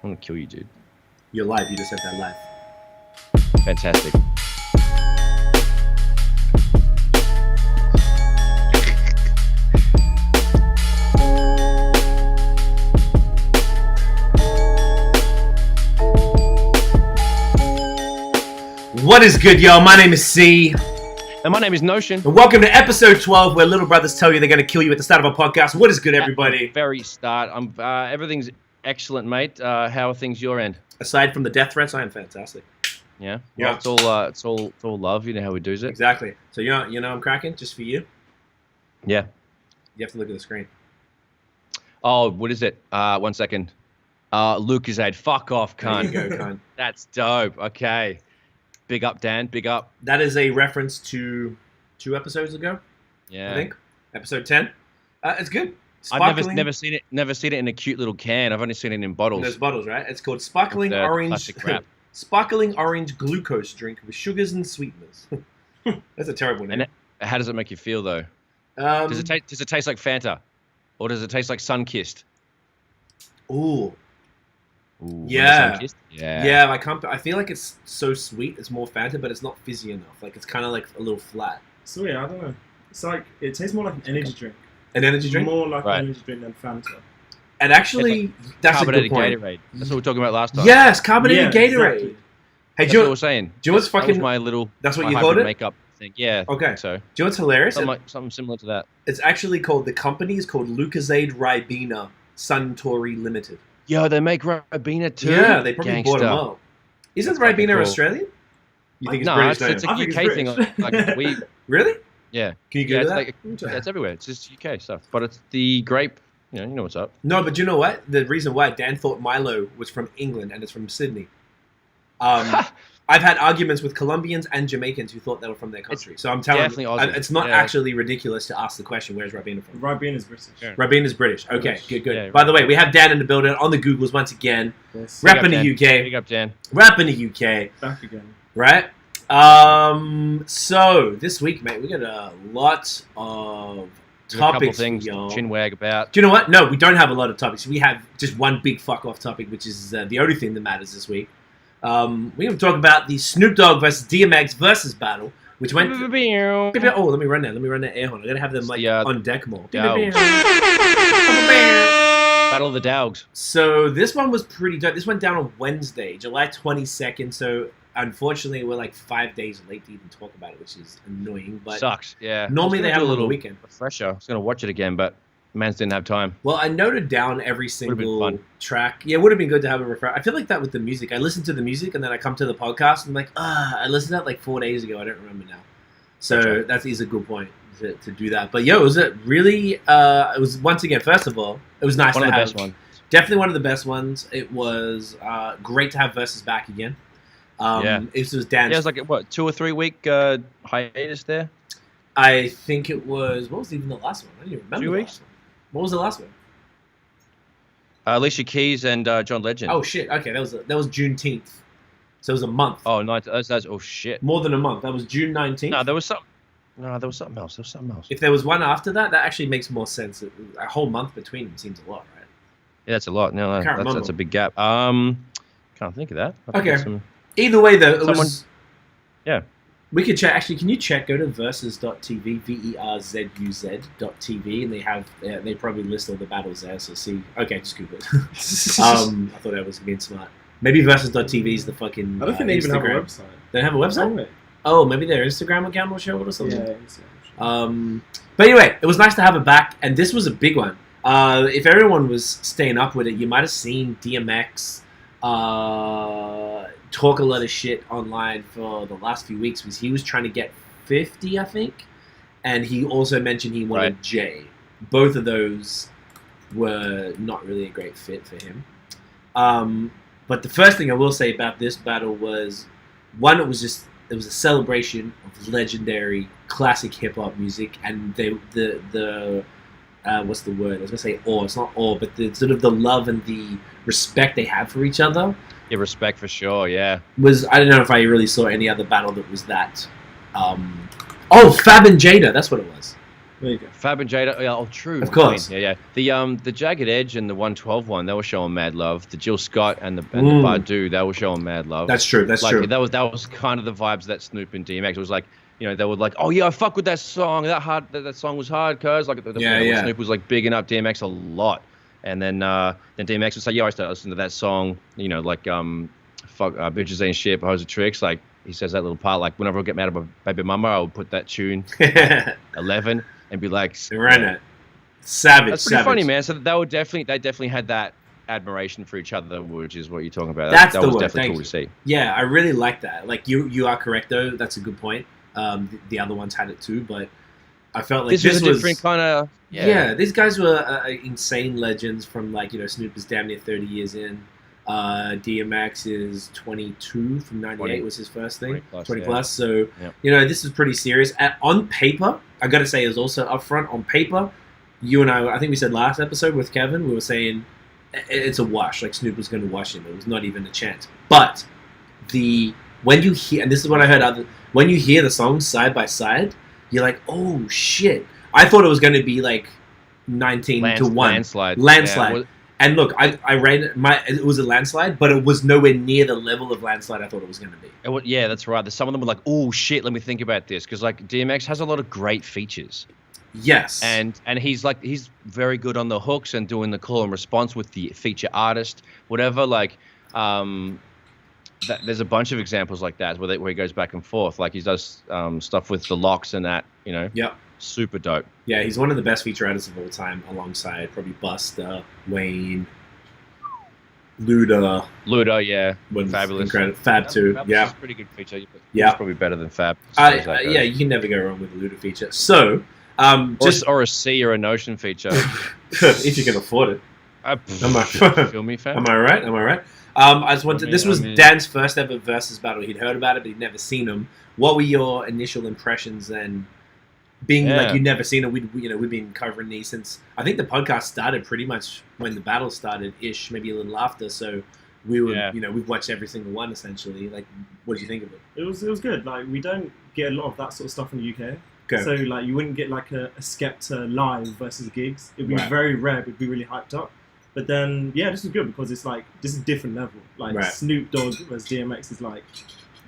I'm gonna kill you, dude. You're live. You just said that live. Fantastic. What is good, y'all? My name is C. And my name is Notion. And welcome to episode 12, where little brothers tell you they're going to kill you at the start of a podcast. What is good, everybody? At the very start. Everything's excellent, mate. How are things your end? Aside from the death threats, I am fantastic. Yeah. Yeah. Well, it's all love. You know how we do it. Exactly. So you know I'm cracking just for you. Yeah. You have to look at the screen. Oh, what is it? 1 second. Lucozade. Fuck off, cunt. There you go, cunt. That's dope. Okay. Big up, Dan. Big up. That is a reference to 2 episodes ago. Yeah. I think episode 10. It's good. I've never seen it. Never seen it in a cute little can. I've only seen it in bottles. There's bottles, right? It's called sparkling orange. Sparkling orange glucose drink with sugars and sweeteners. That's a terrible name. And how does it make you feel though? Does it taste like Fanta, or does it taste like Sunkissed? Ooh. Yeah. Yeah. I feel like it's so sweet. It's more Fanta, but it's not fizzy enough. Like it's kind of like a little flat. So yeah, I don't know. It's like it tastes more like an energy drink. An energy drink? More like an energy drink than Fanta. And actually, that's a good point. Gatorade. That's what we were talking about last time. Yes, carbonated Gatorade. Exactly. Hey, that's what I was saying. Do you know what's fucking? That was my little. That's what you called it. Makeup thing. Yeah. Okay. So. Do you know what's hilarious? Something similar to that. It's actually called, the company is called Lucozade Ribena Suntory Limited. Yo, they make Ribena too. Yeah, they probably bought them up. Isn't Ribena Australian? You think it's British? No, it's a UK thing. Like we. Really? Yeah. Can you Google that? It's everywhere. It's just UK stuff. But it's the grape. You know what's up. No, but you know what? The reason why Dan thought Milo was from England and it's from Sydney. I've had arguments with Colombians and Jamaicans who thought they were from their country. So I'm telling you, it's not actually ridiculous to ask the question, where's Ribena from? Ribena is British. Yeah. Ribena is British. Okay, good. Yeah, By the way, we have Dan in the building on the Googles once again. Yes. Rapping the UK. Big up, Dan. Rapping the UK. Back again. Right? So, this week, mate, we got a lot of topics, things y'all. Chinwag about. Do you know what? No, we don't have a lot of topics. We have just one big fuck off topic, which is the only thing that matters this week. We're going to talk about the Snoop Dogg versus DMX versus battle, which went. Oh, let me run that air horn. I gotta have them on deck more. Battle of the Dogs. So this one was pretty dope. This went down on Wednesday, July 22nd. So unfortunately, we're like 5 days late to even talk about it, which is annoying. But sucks. Yeah. Normally they have a little weekend. Refresher. I was gonna watch it again, but Mans didn't have time. Well, I noted down every single track. Yeah, it would have been good to have a refresh. I feel like that with the music. I listen to the music and then I come to the podcast and I'm like, I listened to that like 4 days ago. I don't remember now. So that is a good point to do that. But yo, it was it was once again, first of all, it was nice to have. One of the best ones. Definitely one of the best ones. It was great to have Verzuz back again. It was Dan. Yeah, it was like, what, 2 or 3 week hiatus there? I think it was, what was even the last one? I don't even remember. 2 weeks? What was the last one? Alicia Keys and John Legend. Oh shit! Okay, that was Juneteenth, so it was a month. Oh, nice. That's oh shit. More than a month. That was June 19th. No, there was something else. If there was one after that, that actually makes more sense. A whole month between them seems a lot, right? Yeah, that's a lot. No, that's a big gap. Can't think of that. Okay. Either way, though, it was. Yeah. We could check. Actually, can you check? Go to verzuz.tv, verzuz.tv, and they probably list all the battles there. So see. Okay, just Google it. I thought I was being smart. Maybe verzuz.tv is the fucking. I don't think they even have a website. They don't have a website. Oh, maybe their Instagram account will show it or something. Yeah. But anyway, it was nice to have it back, and this was a big one. If everyone was staying up with it, you might have seen DMX. Talk a lot of shit online for the last few weeks because he was trying to get 50, I think, and he also mentioned he wanted Jay. Both of those were not really a great fit for him. But the first thing I will say about this battle was, one, it was a celebration of legendary classic hip hop music, and the what's the word? I was gonna say awe. It's not awe, but the sort of the love and the respect they have for each other. Yeah, respect for sure. Yeah. I don't know if I really saw any other battle that was that. Fab and Jada. That's what it was. There you go. Fab and Jada, yeah, oh true. Of course. Yeah. The Jagged Edge and the 112 one, they were showing mad love. The Jill Scott and the Badu, they were showing mad love. That's true. That's like, true. That was kind of the vibes that Snoop and DMX. It was like, you know, they were like, oh yeah, I fuck with that song. That song was hard, cuz like Snoop was like bigging up DMX a lot. And then DMX was like, yeah, I started listening to that song, you know, like fuck bitches ain't shit, but hoes are tricks. Like he says that little part, like whenever I get mad at my baby mama, I would put that tune 11 and be like, ran it. Savage. That's pretty funny, man. So they definitely had that admiration for each other, which is what you're talking about. That's that the was word. definitely Thank cool you. to see. Yeah, I really like that. Like you are correct though. That's a good point. The other ones had it too, but I felt like this was a different kind of. Yeah, these guys were insane legends from like, you know, Snoop is damn near 30 years in. DMX is 22 from 98 was his first thing. 20 plus. So, you know, this is pretty serious. On paper, I got to say, it was also upfront. On paper, you and I think we said last episode with Kevin, we were saying it's a wash. Like Snoop was going to wash him. It was not even a chance. But when you hear, and this is what I heard, when you hear the songs side by side, you're like, oh shit. I thought it was going to be like 19 to 1. Landslide. Yeah, and look, I read it was a landslide, but it was nowhere near the level of landslide I thought it was going to be. Yeah, that's right. Some of them were like, oh shit, let me think about this, because like DMX has a lot of great features. Yes, and he's very good on the hooks and doing the call and response with the feature artist, whatever. Like, there's a bunch of examples like that where he goes back and forth. Like he does stuff with the locks and that, you know. Yep. Super dope. Yeah, he's one of the best feature artists of all time, alongside probably Busta, Wayne, Luda, yeah, fabulous. Incredible. Fab too. Fabulous is a pretty good feature. Yeah, it's probably better than Fab. Yeah, you can never go wrong with a Luda feature. So, or a C or a Notion feature, if you can afford it. Feel me, fam? Am I right? I just wanted. This was Dan's first ever Verzuz battle. He'd heard about it, but he'd never seen him. What were your initial impressions then? Being like you'd never seen it, we've been covering these since I think the podcast started pretty much when the battle started ish, maybe a little after. So we were, we've watched every single one essentially. Like, what did you think of it? It was good. Like, we don't get a lot of that sort of stuff in the UK. Okay. So like, you wouldn't get like a Skepta live versus gigs. It'd be very rare. It'd be really hyped up. But then this was good because it's like this is a different level. Like Snoop Dogg versus DMX is like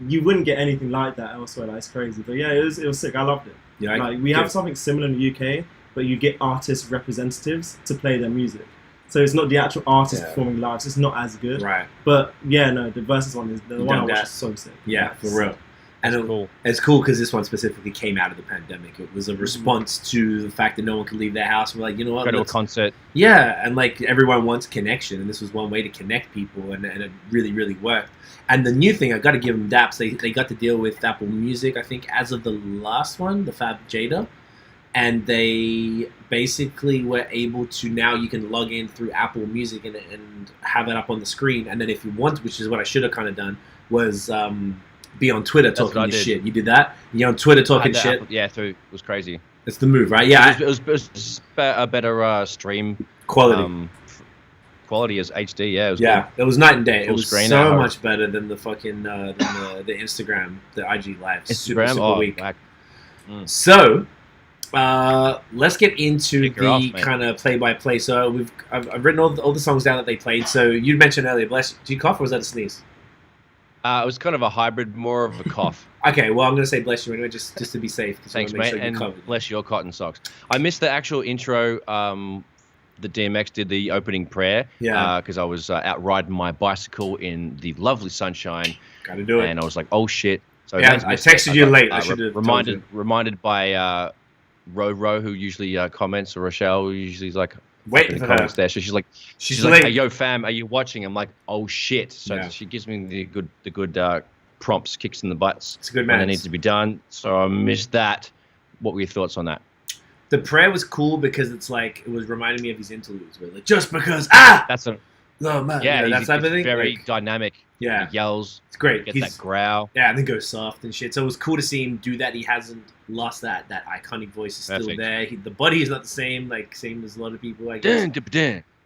you wouldn't get anything like that elsewhere. Like, it's crazy. But yeah, it was sick. I loved it. Yeah, like we have something similar in the UK, but you get artist representatives to play their music. So it's not the actual artist performing live. So it's not as good. Right. But yeah, no, the Verzuz one is the one I watched is so sick. Yeah, for real. And cool. It's cool because this one specifically came out of the pandemic. It was a response to the fact that no one could leave their house. We're like, you know what? Go to a concert. Yeah, and like everyone wants connection, and this was one way to connect people, and it really, really worked. And the new thing, I got to give them daps. They got to deal with Apple Music, I think, as of the last one, the Fab Jada, and they basically were able to now you can log in through Apple Music and have it up on the screen. And then if you want, which is what I should have kind of done, was be on Twitter talking your shit. You did that. You're on Twitter talking shit. It was crazy. It's the move, right? Yeah, it was a better stream quality. Quality as HD, yeah. It was night and day. It was so much better than the fucking the Instagram, the IG live. Instagram, super weak. Mm. So, let's get into the kind of play-by-play. So I've written all the songs down that they played. So you mentioned earlier, Bless. Did you cough or was that a sneeze? It was kind of a hybrid, more of a cough. Okay, well I'm gonna say bless you anyway, just to be safe. Thanks, mate, and bless your cotton socks. I missed the actual intro. The DMX did the opening prayer. Yeah. Because I was out riding my bicycle in the lovely sunshine. Gotta do it. And I was like, oh shit. So yeah, I texted you late. I should have reminded by Ro, who usually comments, or Rochelle, who usually is like waiting for her. There. So she's like, hey, yo, fam, are you watching? I'm like, oh shit. So she gives me the good prompts, kicks in the butts. It's a good man. When it needs to be done. So I missed that. What were your thoughts on that? The prayer was cool because it's like it was reminding me of his interludes where like just because that's a no man that type of thing. Very dynamic. Yeah, he yells. It's great. Get that growl. Yeah, and then goes soft and shit. So it was cool to see him do that. He hasn't lost that iconic voice is still there. The body is not the same as a lot of people, I guess.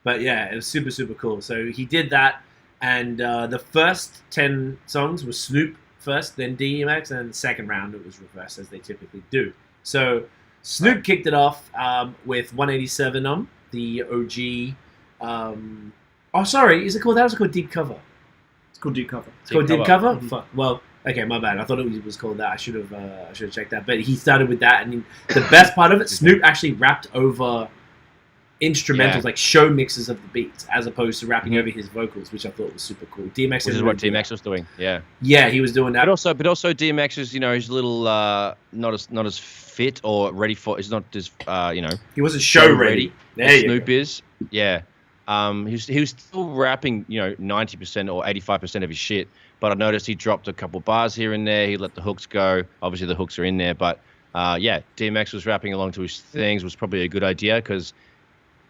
But yeah, it was super, super cool. So he did that, and the first 10 songs was Snoop first, then DMX, and then the second round it was reversed as they typically do. So Snoop kicked it off with 187 the OG. Oh, sorry. Is it called that? Was it called Deep Cover? It's called Deep Cover. It's called Deep Cover? Mm-hmm. Fuck. Well, okay, my bad. I thought it was called that. I should have checked that. But he started with that, and the best part of it, Snoop actually rapped over instrumentals, like show mixes of the beats, as opposed to rapping over his vocals, which I thought was super cool. DMX, which is what DMX was doing. Yeah, he was doing that. But also DMX is, he's a little not as fit or ready for. He's not as he wasn't show ready. Snoop is. Yeah. He was still rapping, 90% or 85% of his shit, but I noticed he dropped a couple bars here and there. He let the hooks go. Obviously, the hooks are in there, but DMX was rapping along to his things. Was probably a good idea because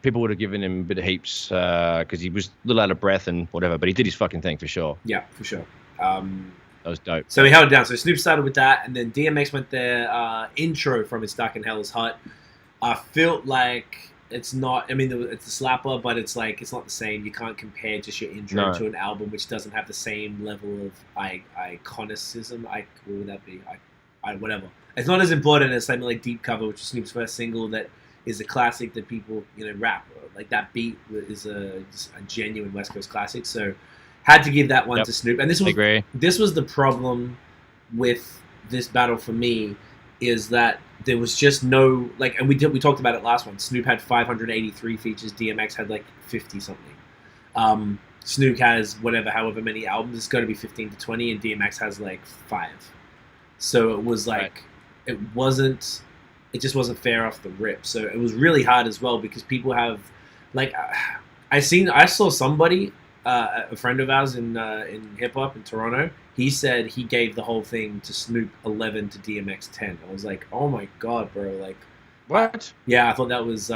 people would have given him a bit of heaps because he was a little out of breath and whatever, but he did his fucking thing for sure. Yeah, for sure. That was dope. So he held it down. So Snoop started with that, and then DMX went their intro from It's Dark in Hell is Hot. I felt like it's not. I mean, it's a slapper, but it's like it's not the same. You can't compare just your intro to an album which doesn't have the same level of iconicism. What would that be? Whatever. It's not as important as something like Deep Cover, which is Snoop's first single that is a classic that people rap. Like that beat is a genuine West Coast classic. So had to give that one to Snoop. And this was the problem with this battle for me, is that there was just no and we talked about it last one. Snoop had 583 features. DMX had like 50 something. Snoop has however many albums. It's got to be 15 to 20, and DMX has like 5. So it was like it just wasn't fair off the rip. So it was really hard as well because people have I saw somebody, a friend of ours in hip hop in Toronto. He said he gave the whole thing to Snoop 11 to DMX 10. I was like, oh my god, bro! What? Yeah, I thought that was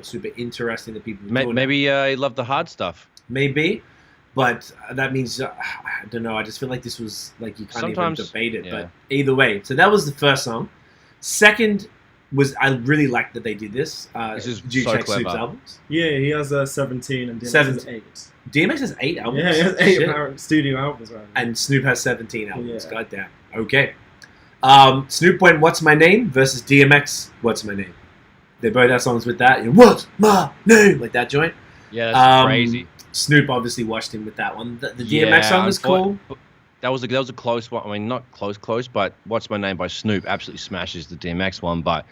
super interesting that people. Maybe he loved the hard stuff. Maybe, but that means I don't know. I just feel like this was you can't even debate it. But either way, so that was the first song. Second was I really liked that they did this. This is do you so check clever. Snoop's albums? Yeah, he has 17 and DMX has 8. DMX has 8 albums? Yeah, he has 8 apparent studio albums. Right? And Snoop has 17 albums. Yeah. Goddamn. Okay. Snoop went What's My Name versus DMX What's My Name. They both had songs with that. What's my name? Like that joint. Yeah, that's crazy. Snoop obviously watched him with that one. The DMX song was cool. That was a close one. I mean, not close, but What's My Name by Snoop absolutely smashes the DMX one, but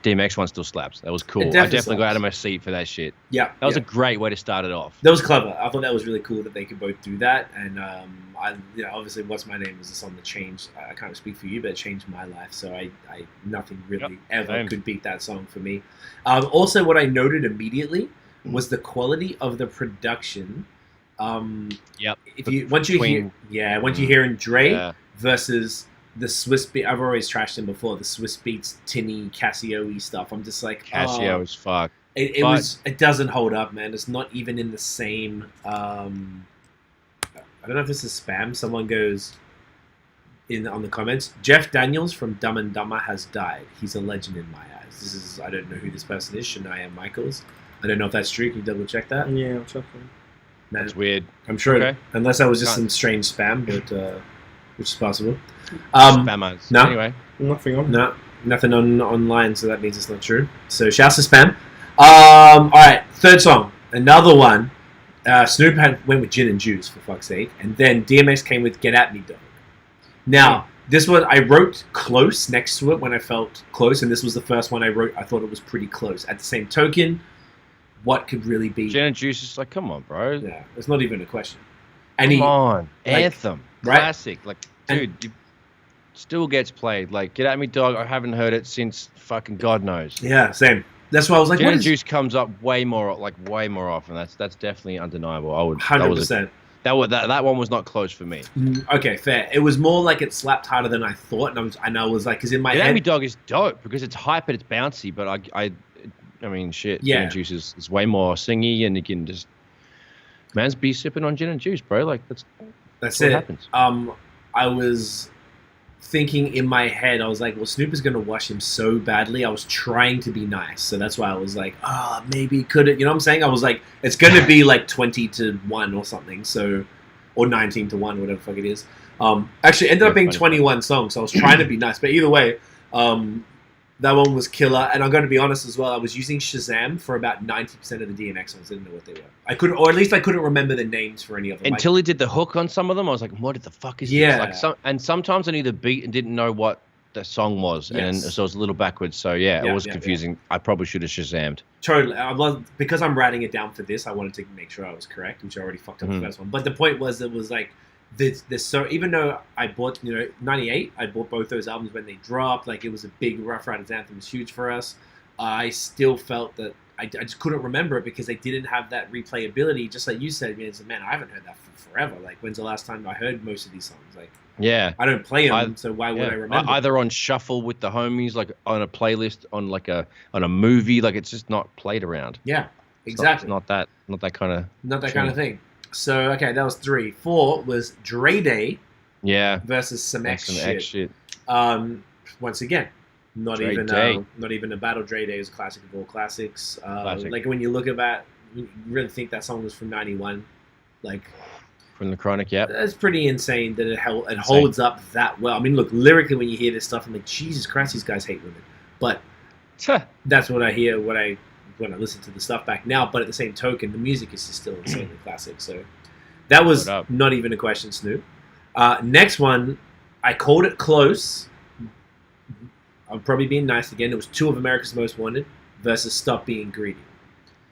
DMX one still slaps. That was cool. I definitely got out of my seat for that shit. Yeah. That was a great way to start it off. That was clever. I thought that was really cool that they could both do that. And obviously What's My Name was a song that changed. I can't speak for you, but it changed my life. So I nothing really ever could beat that song for me. Also, what I noted immediately was the quality of the production. Once you hear in Dre versus the Swiss Beat, I've always trashed him before. The Swiss Beats, tinny Casio-y stuff. I'm just like Casio is fuck. It doesn't hold up, man. It's not even in the same. I don't know if this is spam. Someone goes on the comments. Jeff Daniels from Dumb and Dumber has died. He's a legend in my eyes. I don't know who this person is. Shania Michaels. I don't know if that's true. Can you double check that? Yeah, I'm checking. That's weird. I'm sure, unless that was just some strange spam, but which is possible. Spammers. No, anyway, nothing online, so that means it's not true. So shouts to spam. All right, third song, another one. Snoop went with Gin and Juice for fuck's sake, and then DMX came with Get At Me Dog. Now this one I wrote close next to it when I felt close, and this was the first one I wrote. I thought it was pretty close. At the same token, what could really be? Gin and Juice is like, come on, bro. Yeah, it's not even a question. And come on, anthem, classic. Like, dude, it still gets played. Like, Get At Me Dog. I haven't heard it since fucking God knows. Yeah, same. That's why I was like, Gin and Juice comes up way more often. That's definitely undeniable. I would 100%. That one was not close for me. Okay, fair. It was more like it slapped harder than I thought, and I was like, because in my head, Get At Me Dog is dope because it's hype and it's bouncy, but I mean, shit. Yeah. Gin and Juice is way more singy, and you can just man's be sipping on gin and juice, bro. Like that's what it. Happens. I was thinking in my head, I was like, well, Snoop is gonna wash him so badly. I was trying to be nice, so that's why I was like, maybe could it? You know what I'm saying? I was like, it's gonna be like 20-1 or something, so or 19-1, whatever the fuck it is. Actually, ended up being 21 songs, so I was trying to be nice, but either way, That one was killer, and I'm going to be honest as well. I was using Shazam for about 90% of the DMX songs. I didn't know what they were. I couldn't, or at least I couldn't remember the names for any of them. Until he did the hook on some of them, I was like, "What the fuck is this?" Like, and sometimes I knew the beat and didn't know what the song was, and so it was a little backwards. So it was confusing. Yeah. I probably should have Shazammed. Totally. Because I'm writing it down for this, I wanted to make sure I was correct, which I already fucked up the first one. But the point was, it was like. So even though I bought 98, I bought both those albums when they dropped. Like it was a big Rough Riders anthem, was huge for us. I still felt that I just couldn't remember it because they didn't have that replayability. Just like you said, man, I haven't heard that for forever. Like when's the last time I heard most of these songs? Like I don't play them, so why would I remember? Either on shuffle with the homies, like on a playlist, on a movie. Like it's just not played around. Yeah, exactly. Not that kind of thing. So, okay, that was 3. 4 was Dre Day versus some X shit. Once again, not even a battle. Dre Day is a classic of all classics. Like, when you look at you really think that song was from 91. Like, from the Chronic, that's pretty insane that it holds up that well. I mean, look, lyrically, when you hear this stuff, I'm like, Jesus Christ, these guys hate women. But that's what I hear when I listen to the stuff back now, but at the same token, the music is still insanely classic. So that was not even a question, Snoop. Next one, I called it close. I'm probably being nice again. It was 2 of America's Most Wanted versus Stop Being Greedy.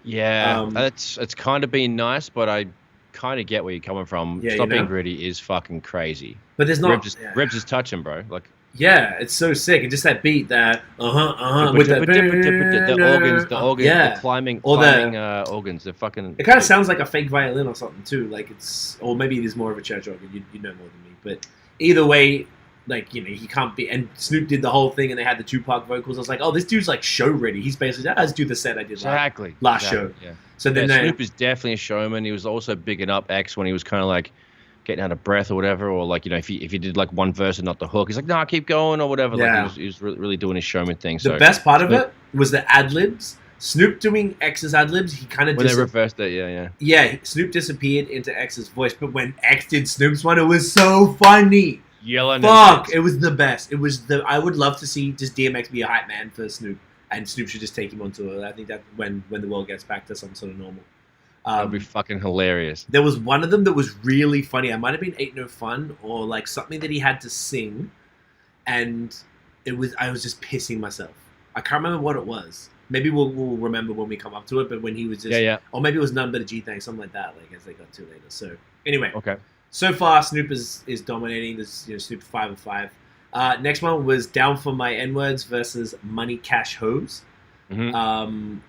Yeah, it's kind of being nice, but I kind of get where you're coming from. Stop Being Greedy is fucking crazy. But there's not... Ribs is touching, bro. Like... Yeah, it's so sick. And just that beat, with the organs, the climbing organs. They're fucking... It kind of sounds like a fake violin or something, too. Like it's... Or maybe it is more of a church organ. You know more than me. But either way, like, he can't be... And Snoop did the whole thing, and they had the Tupac vocals. I was like, oh, this dude's, like, show ready. He's basically... Let's do the set I did last show. Yeah. So then Snoop is definitely a showman. He was also bigging up X when he was kind of, like... getting out of breath or whatever, or like if you did like one verse and not the hook, he's like, nah, keep going or whatever. Like he was really doing his showman thing. The best part of it was the ad libs. Snoop doing X's ad libs, he kind of when they reversed it, yeah. Snoop disappeared into X's voice, but when X did Snoop's one, it was so funny. Yelling, it was the best. It was I would love to see just DMX be a hype man for Snoop, and Snoop should just take him onto it. I think that when the world gets back to some sort of normal. That'd be fucking hilarious. There was one of them that was really funny. It might have been Ain't No Fun or like something that he had to sing, and I was just pissing myself. I can't remember what it was. Maybe we'll remember when we come up to it. But when he was just or maybe it was None But a G Thing, something like that. Like as they got to later. So anyway, so far Snoop is dominating. This Snoop 5 of 5. Next one was Down for My N-Words versus Money Cash Hoes. Mm-hmm.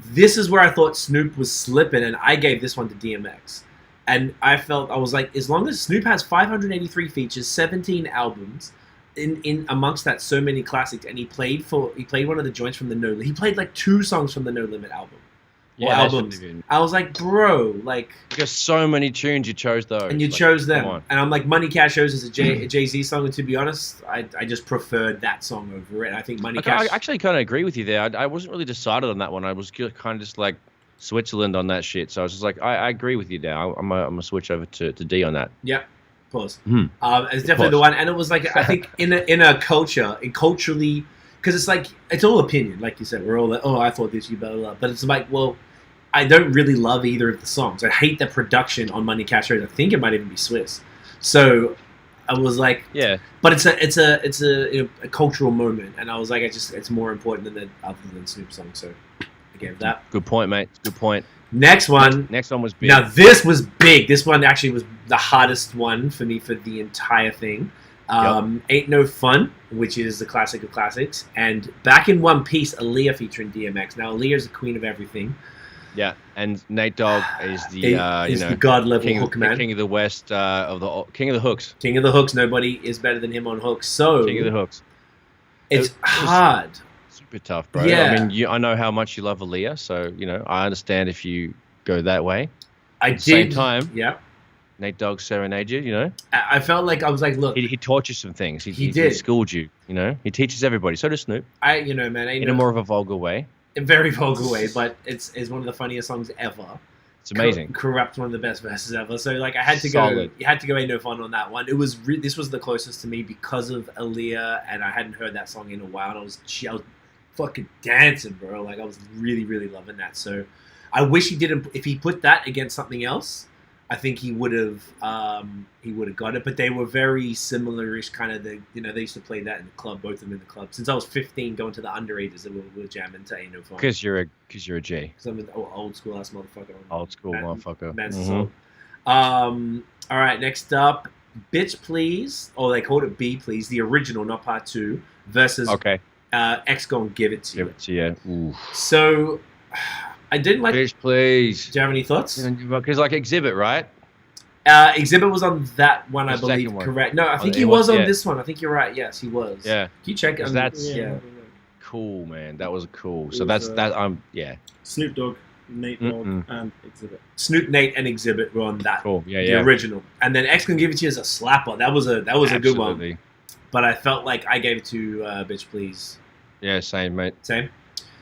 This is where I thought Snoop was slipping, and I gave this one to DMX. And I was like, as long as Snoop has 583 features, 17 albums, in amongst that so many classics, and he played one of the joints from the No Limit. He played like 2 songs from the No Limit album. Yeah, albums. I was like, bro, like... Because so many tunes, you chose those. And you chose them. And I'm like, Money Cash Hoes is a Jay-Z song, and to be honest, I just preferred that song over it. I think Money Cash... I actually kind of agree with you there. I wasn't really decided on that one. I was kind of just like Switzerland on that shit. So I was just like, I agree with you now. I'm gonna switch over to D on that. Yeah. Pause. It's definitely the one. And it was like, I think in a culture, culturally... Because it's like, it's all opinion, like you said. We're all like, oh, I thought this, you blah, blah, blah. But it's like, well, I don't really love either of the songs. I hate the production on Money Cash Hoes. I think it might even be Swiss. So I was like, yeah. But it's a cultural moment. And I was like, it's more important other than Snoop song. So I gave that. Good point, mate. Good point. Next one was big. Now, this was big. This one actually was the hardest one for me for the entire thing. Ain't No Fun, which is the classic of classics, and Back in One Piece, Aaliyah featuring DMX. Now, Aaliyah is the queen of everything. Yeah, and Nate Dogg is the the god level hook man, king of the West, king of the hooks. King of the hooks. Nobody is better than him on hooks. So king of the hooks. It's hard. Super tough, bro. Yeah. I mean, I know how much you love Aaliyah, so I understand if you go that way. At the same time, yeah. Nate Dogg serenade you, I felt like I was like, look, he taught you some things. He did. He schooled you, He teaches everybody. So does Snoop. Man, in a more of a vulgar way. A very vulgar way, but it's one of the funniest songs ever. It's amazing. Corrupt, one of the best verses ever. So like I had to go. You had to go Ain't No Fun on that one. It was this was the closest to me because of Aaliyah, and I hadn't heard that song in a while. And I was fucking dancing, bro. Like I was really, really loving that. So I wish he didn't. If he put that against something else, I think he would have got it. But they were very similar-ish, kind of. They used to play that in the club, both of them in the club. Since I was 15, going to the underages, we were jamming to Ain't No Fun. Because you're a G. Because I'm an old school ass motherfucker. Old school motherfucker. Mm-hmm. All right, next up, Bitch Please, or they called it B Please, the original, not part 2, versus X Gon Give It To You. Give It To You. Ooh. So I didn't like. Bitch Please. Do you have any thoughts? Because like Exhibit, right? Exhibit was on that one, I believe. Correct. No, I think he was on this one. I think you're right. Yes, he was. Yeah. Can you check it? That's cool, man. That was cool. So that's that. Yeah. Snoop Dogg, Nate Dogg, and Exhibit. Snoop, Nate, and Exhibit were on that. Cool. Yeah, the original. And then X Can Give It To You as a slapper. That was a good one. But I felt like I gave it to Bitch Please. Yeah, same, mate. Same.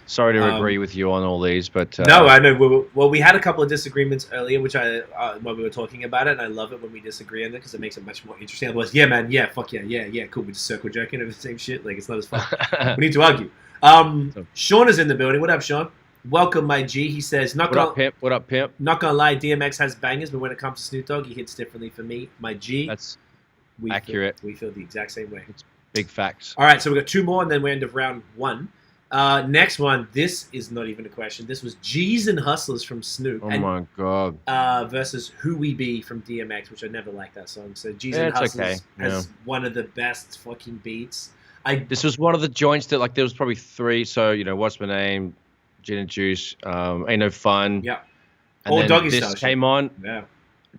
Sorry to agree with you on all these, but no, I know. We had a couple of disagreements earlier, which when we were talking about it, and I love it when we disagree on it because it makes it much more interesting. Otherwise, yeah, man, yeah, fuck yeah, cool. We just circle jerking over the same shit. Like it's not as fun. We need to argue. Sean is in the building. What up, Sean? Welcome, my G. He says, What up, pimp? Not gonna lie, DMX has bangers, but when it comes to Snoop Dogg, he hits differently for me. My G. That's accurate. We feel the exact same way. It's big facts. All right, so we got 2 more, and then we end of round 1. Next one, this is not even a question. This was G's and Hustlers from Snoop. Oh my god. Versus Who We Be from DMX, which I never liked that song. So G's and Hustlers has one of the best fucking beats. This was one of the joints that like there was probably 3. So What's My Name, Gin and Juice, Ain't No Fun. Yeah. And then Doggy Style came on. Yeah.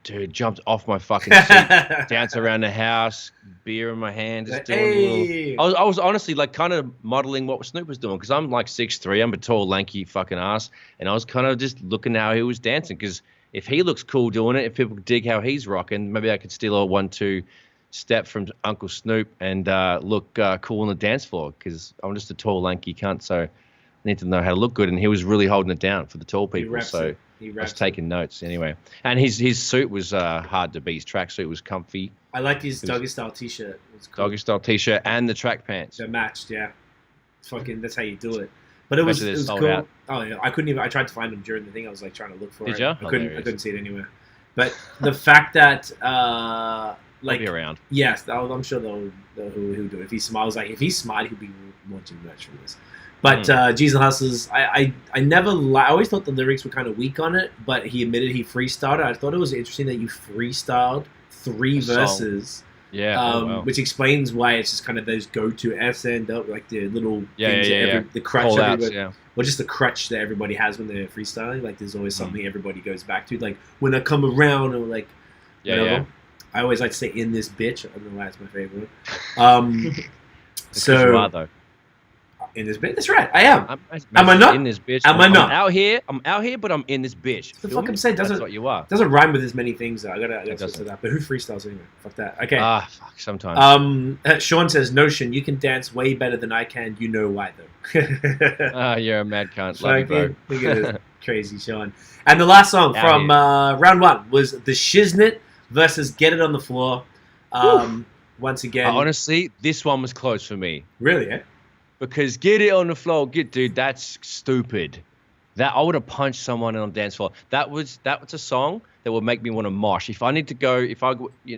Dude, jumped off my fucking seat, danced around the house, beer in my hand, just doing I was honestly like kind of modeling what Snoop was doing because I'm like 6'3", I'm a tall, lanky fucking ass, and I was kind of just looking how he was dancing because if he looks cool doing it, if people dig how he's rocking, maybe I could steal a 1-2 step from Uncle Snoop and look cool on the dance floor because I'm just a tall, lanky cunt, so I need to know how to look good, and he was really holding it down for the tall people, so... I was taking notes anyway. And his suit was hard to beat. His tracksuit was comfy. I liked his Doggy Style t-shirt. It was cool. Doggy Style t-shirt and the track pants. They matched, yeah. Fucking, that's how you do it. But it was cool. Out. Oh, yeah. I tried to find them during the thing. I was like trying to look for it. Did you? I couldn't see it anywhere. But the fact that, like... He'll be around. Yes, I'm sure he'll do it. If he smiles, like, if he smiled, he'll be launching merch from this. But G's and Hustlers, I always thought the lyrics were kind of weak on it, but he admitted he freestyled it. I thought it was interesting that you freestyled 3 verses. Yeah. Which explains why it's just kind of those go-to SN, like the little things the crutch, or just the crutch that everybody has when they're freestyling. Like there's always something everybody goes back to. Like when I come around, or like, I always like to say "in this bitch." I don't know why it's my favorite. So you are, though. In this bitch, that's right. I am. Am I not? In this bitch. Am I not? I'm out here, but I'm in this bitch. The fuck I'm saying that's what you are. Doesn't rhyme with as many things though. I gotta switch to that. But who freestyles anyway? Fuck that. Okay. Fuck. Sometimes. Sean says, "Notion, you can dance way better than I can. You know why though." You're a mad cunt. Love you, bro. Look at this crazy Sean. And the last song from round 1 was The Shiznit versus Get It on the Floor. Once again, honestly, this one was close for me. Really? Eh? Because Get It on the Floor, dude, that's stupid. That I would have punched someone on the dance floor. That was a song that would make me want to mosh. If I need to go,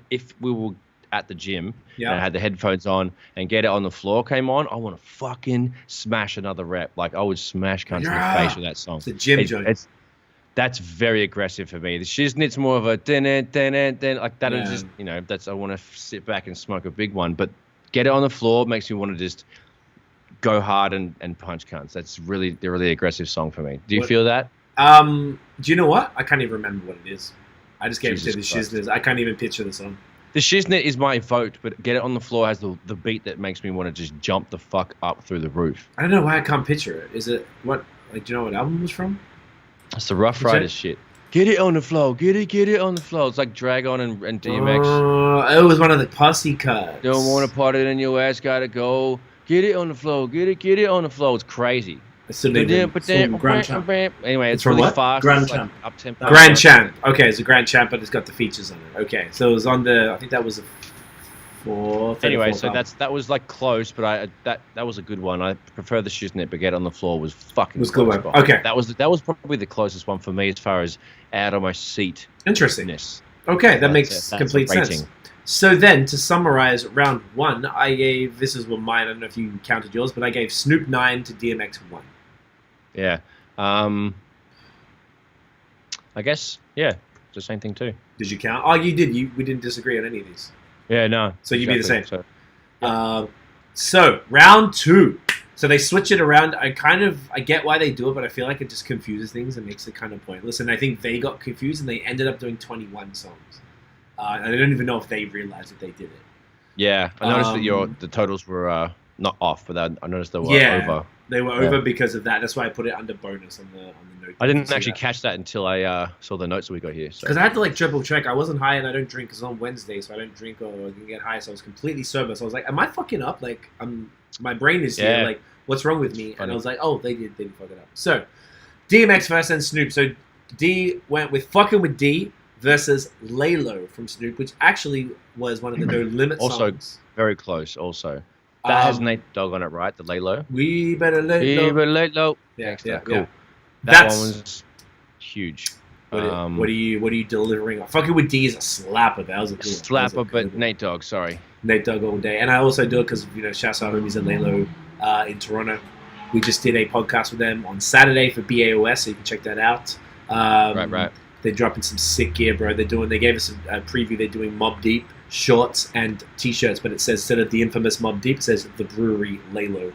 if we were at the gym and I had the headphones on and Get It on the Floor came on, I want to fucking smash another rep. Like I would smash cunts in the face with that song. It's a gym joint. That's very aggressive for me. The Shiznit's more of a din like that. Yeah. Just that's I want to sit back and smoke a big one. But Get It on the Floor makes me want to just go hard and punch cunts. That's really a really aggressive song for me. Do you feel that? Do you know what? I can't even remember what it is. I just gave it to the Shiznit. I can't even picture the song. The Shiznit is my vote, but Get It on the Floor has the beat that makes me want to just jump the fuck up through the roof. I don't know why I can't picture it. Is it what? Like, do you know what album it was from? It's the Rough Riders shit. Get it on the floor. Get it on the floor. It's like Dragon and DMX. It was one of the posse cuts. Don't want to party in your ass, gotta go. Get it on the floor. Get it on the floor. It's crazy. I still even Grand Champ. Anyway, it's from really what? fast. Grand it's like Champ. up tempo. Grand Champ. Okay, it's a Grand Champ, but it's got the features on it. Okay, so it was on the. I think that was a fourth. Anyway, so that was like close, but that was a good one. I prefer the Shooting It Baguette on the Floor was fucking. Was good one. Spot. Okay, that was probably the closest one for me as far as out of my seat. Interesting. Okay, that makes complete sense. So then, to summarize round 1, I gave, this is what mine, I don't know if you counted yours, but I gave Snoop 9 to DMX 1. Yeah. I guess, yeah, it's the same thing too. Did you count? Oh, you did. We didn't disagree on any of these. Yeah, no. So you'd be the same. So, so round 2. So they switch it around. I get why they do it, but I feel like it just confuses things and makes it kind of pointless. And I think they got confused and they ended up doing 21 songs. And I don't even know if they realized that they did it. Yeah, I noticed that the totals were not off, but I noticed they were over. They were over because of that. That's why I put it under bonus on the note. I didn't actually catch that until I saw the notes that we got here. Because I had to like triple check. I wasn't high and I don't drink because on Wednesday, so I don't drink or can get high. So I was completely sober. So I was like, am I fucking up? Like, my brain is here. Like, what's wrong with me? And I was like, oh, they didn't fuck it up. So DMX versus Snoop. So D went with Fucking With D versus Lay Low from Snoop, which actually was one of the No Limit songs. Also, very close. Also, that has Nate Dogg on it, right? The Lay Low. We better lay low. We better lay low. Yeah, cool. Yeah. That one was huge. What are you delivering on? Fucking With D is a slapper. That was a good slapper, but Nate Dogg, sorry. Nate Dogg all day. And I also do it because, shouts out homies at Lay Low in Toronto. We just did a podcast with them on Saturday for BAOS, so you can check that out. Right. They're dropping some sick gear, bro. They gave us a preview. They're doing Mobb Deep shorts and t-shirts, but it says, instead of the infamous Mobb Deep, it says the brewery Lay Low.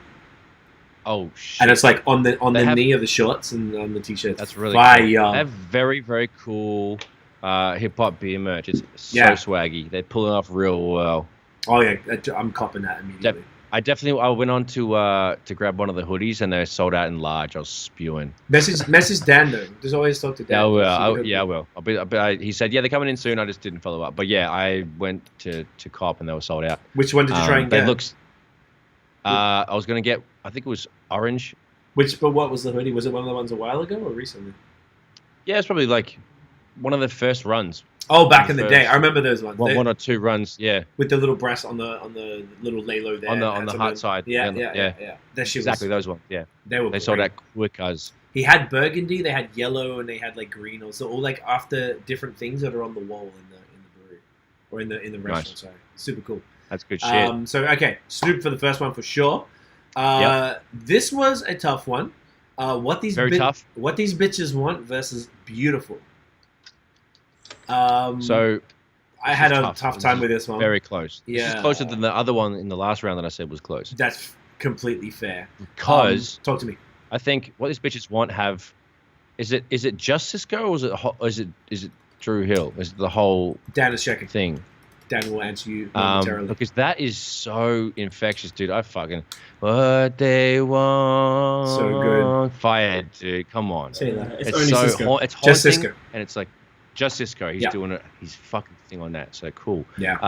Oh shit! And it's like on the knee of the shorts and on the t-shirts. That's really fire. Cool. They have very, very cool hip hop beer merch. It's so swaggy. They're pulling off real well. Oh yeah, I'm copping that immediately. I went on to grab one of the hoodies and they're sold out in large. I was spewing. Message Dan though. Just always talk to Dan. I will. He said, yeah, they're coming in soon. I just didn't follow up. But yeah, I went to cop and they were sold out. Which one did you try and get? I was gonna get. I think it was orange. But what was the hoodie? Was it one of the ones a while ago or recently? Yeah, it's probably like one of the first runs. Oh, back in the day, I remember those ones. One or two runs, yeah. With the little breast on the little Lay Low there. On the heart side. Yeah. Exactly those ones. Yeah. They sold out quick as. He had burgundy, they had yellow, and they had like green. Also, all like after different things that are on the wall in the brewery or in the restaurant. Nice. Sorry, super cool. That's good shit. So okay, Snoop for the first one for sure. This was a tough one. What these bitches want versus beautiful. So I had a tough time with this one. Very close. Yeah. This is closer than the other one in the last round that I said was close. That's completely fair. Because talk to me. I think what these bitches want is it just Cisco or is it Drew Hill? Is it the whole Dan is checking thing? Dan will answer you momentarily. Because that is so infectious, dude. I fucking what they want. So good. Fired, dude. Come on. Say that. It's so it's haunting, just Cisco. And it's like just Cisco. He's doing it. He's fucking thing on that. So cool. Yeah.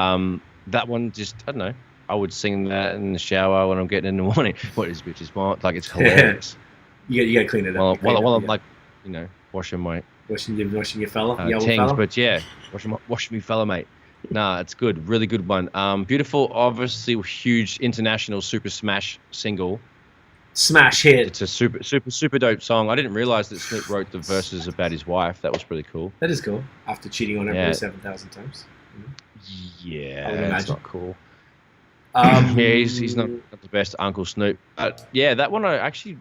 That one just I don't know. I would sing that in the shower when I'm getting in the morning. What is bitches want? Like it's hilarious. You gotta clean it up. While I'm like, washing your fella, things, fella. but yeah, washing me fella, mate. Nah, it's good, really good one. Beautiful, obviously huge international super smash single. Smash hit. It's a super dope song. I didn't realize that Snoop wrote the verses about his wife. That was pretty cool. That is cool. After cheating on her 7,000 times. Yeah, that's not cool. He's not the best Uncle Snoop. Yeah, that one I actually,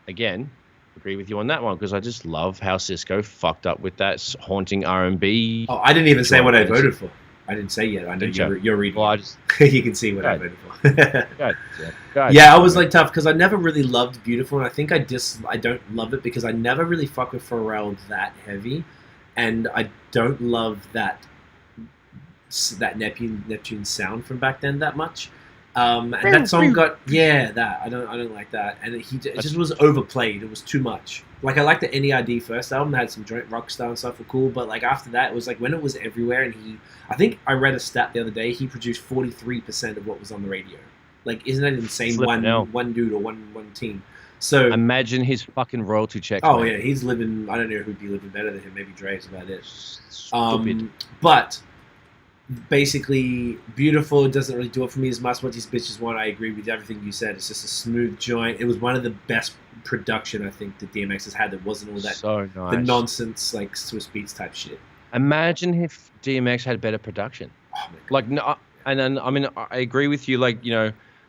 again, agree with you on that one because I just love how Cisco fucked up with that haunting R&B. Oh, I didn't even say what I voted for. I didn't say yet. I know you're reading. Well, you can see what I voted for. Yeah, I was like tough because I never really loved Beautiful, and I think I don't love it because I never really fuck with Pharrell that heavy, and I don't love that Neptune sound from back then that much. And that song got that I don't like that, and it just was overplayed. It was too much. Like I liked the NERD first album that had some joint rock style and stuff were cool, but like after that it was like when it was everywhere, and I think I read a stat the other day, he produced 43% of what was on the radio. Like isn't that insane? One dude or one team. So imagine his fucking royalty checks. Oh man. yeah, he's living. I don't know who'd be living better than him. Maybe Dre's about it. Stupid. But basically, Beautiful doesn't really do it for me as much. What these bitches want, I agree with everything you said. It's just a smooth joint. It was one of the best production I think that DMX has had. That wasn't all that so nice. The nonsense like Swiss Beats type shit. Imagine if DMX had better production. Oh my God. Like no, and then I mean I agree with you. Like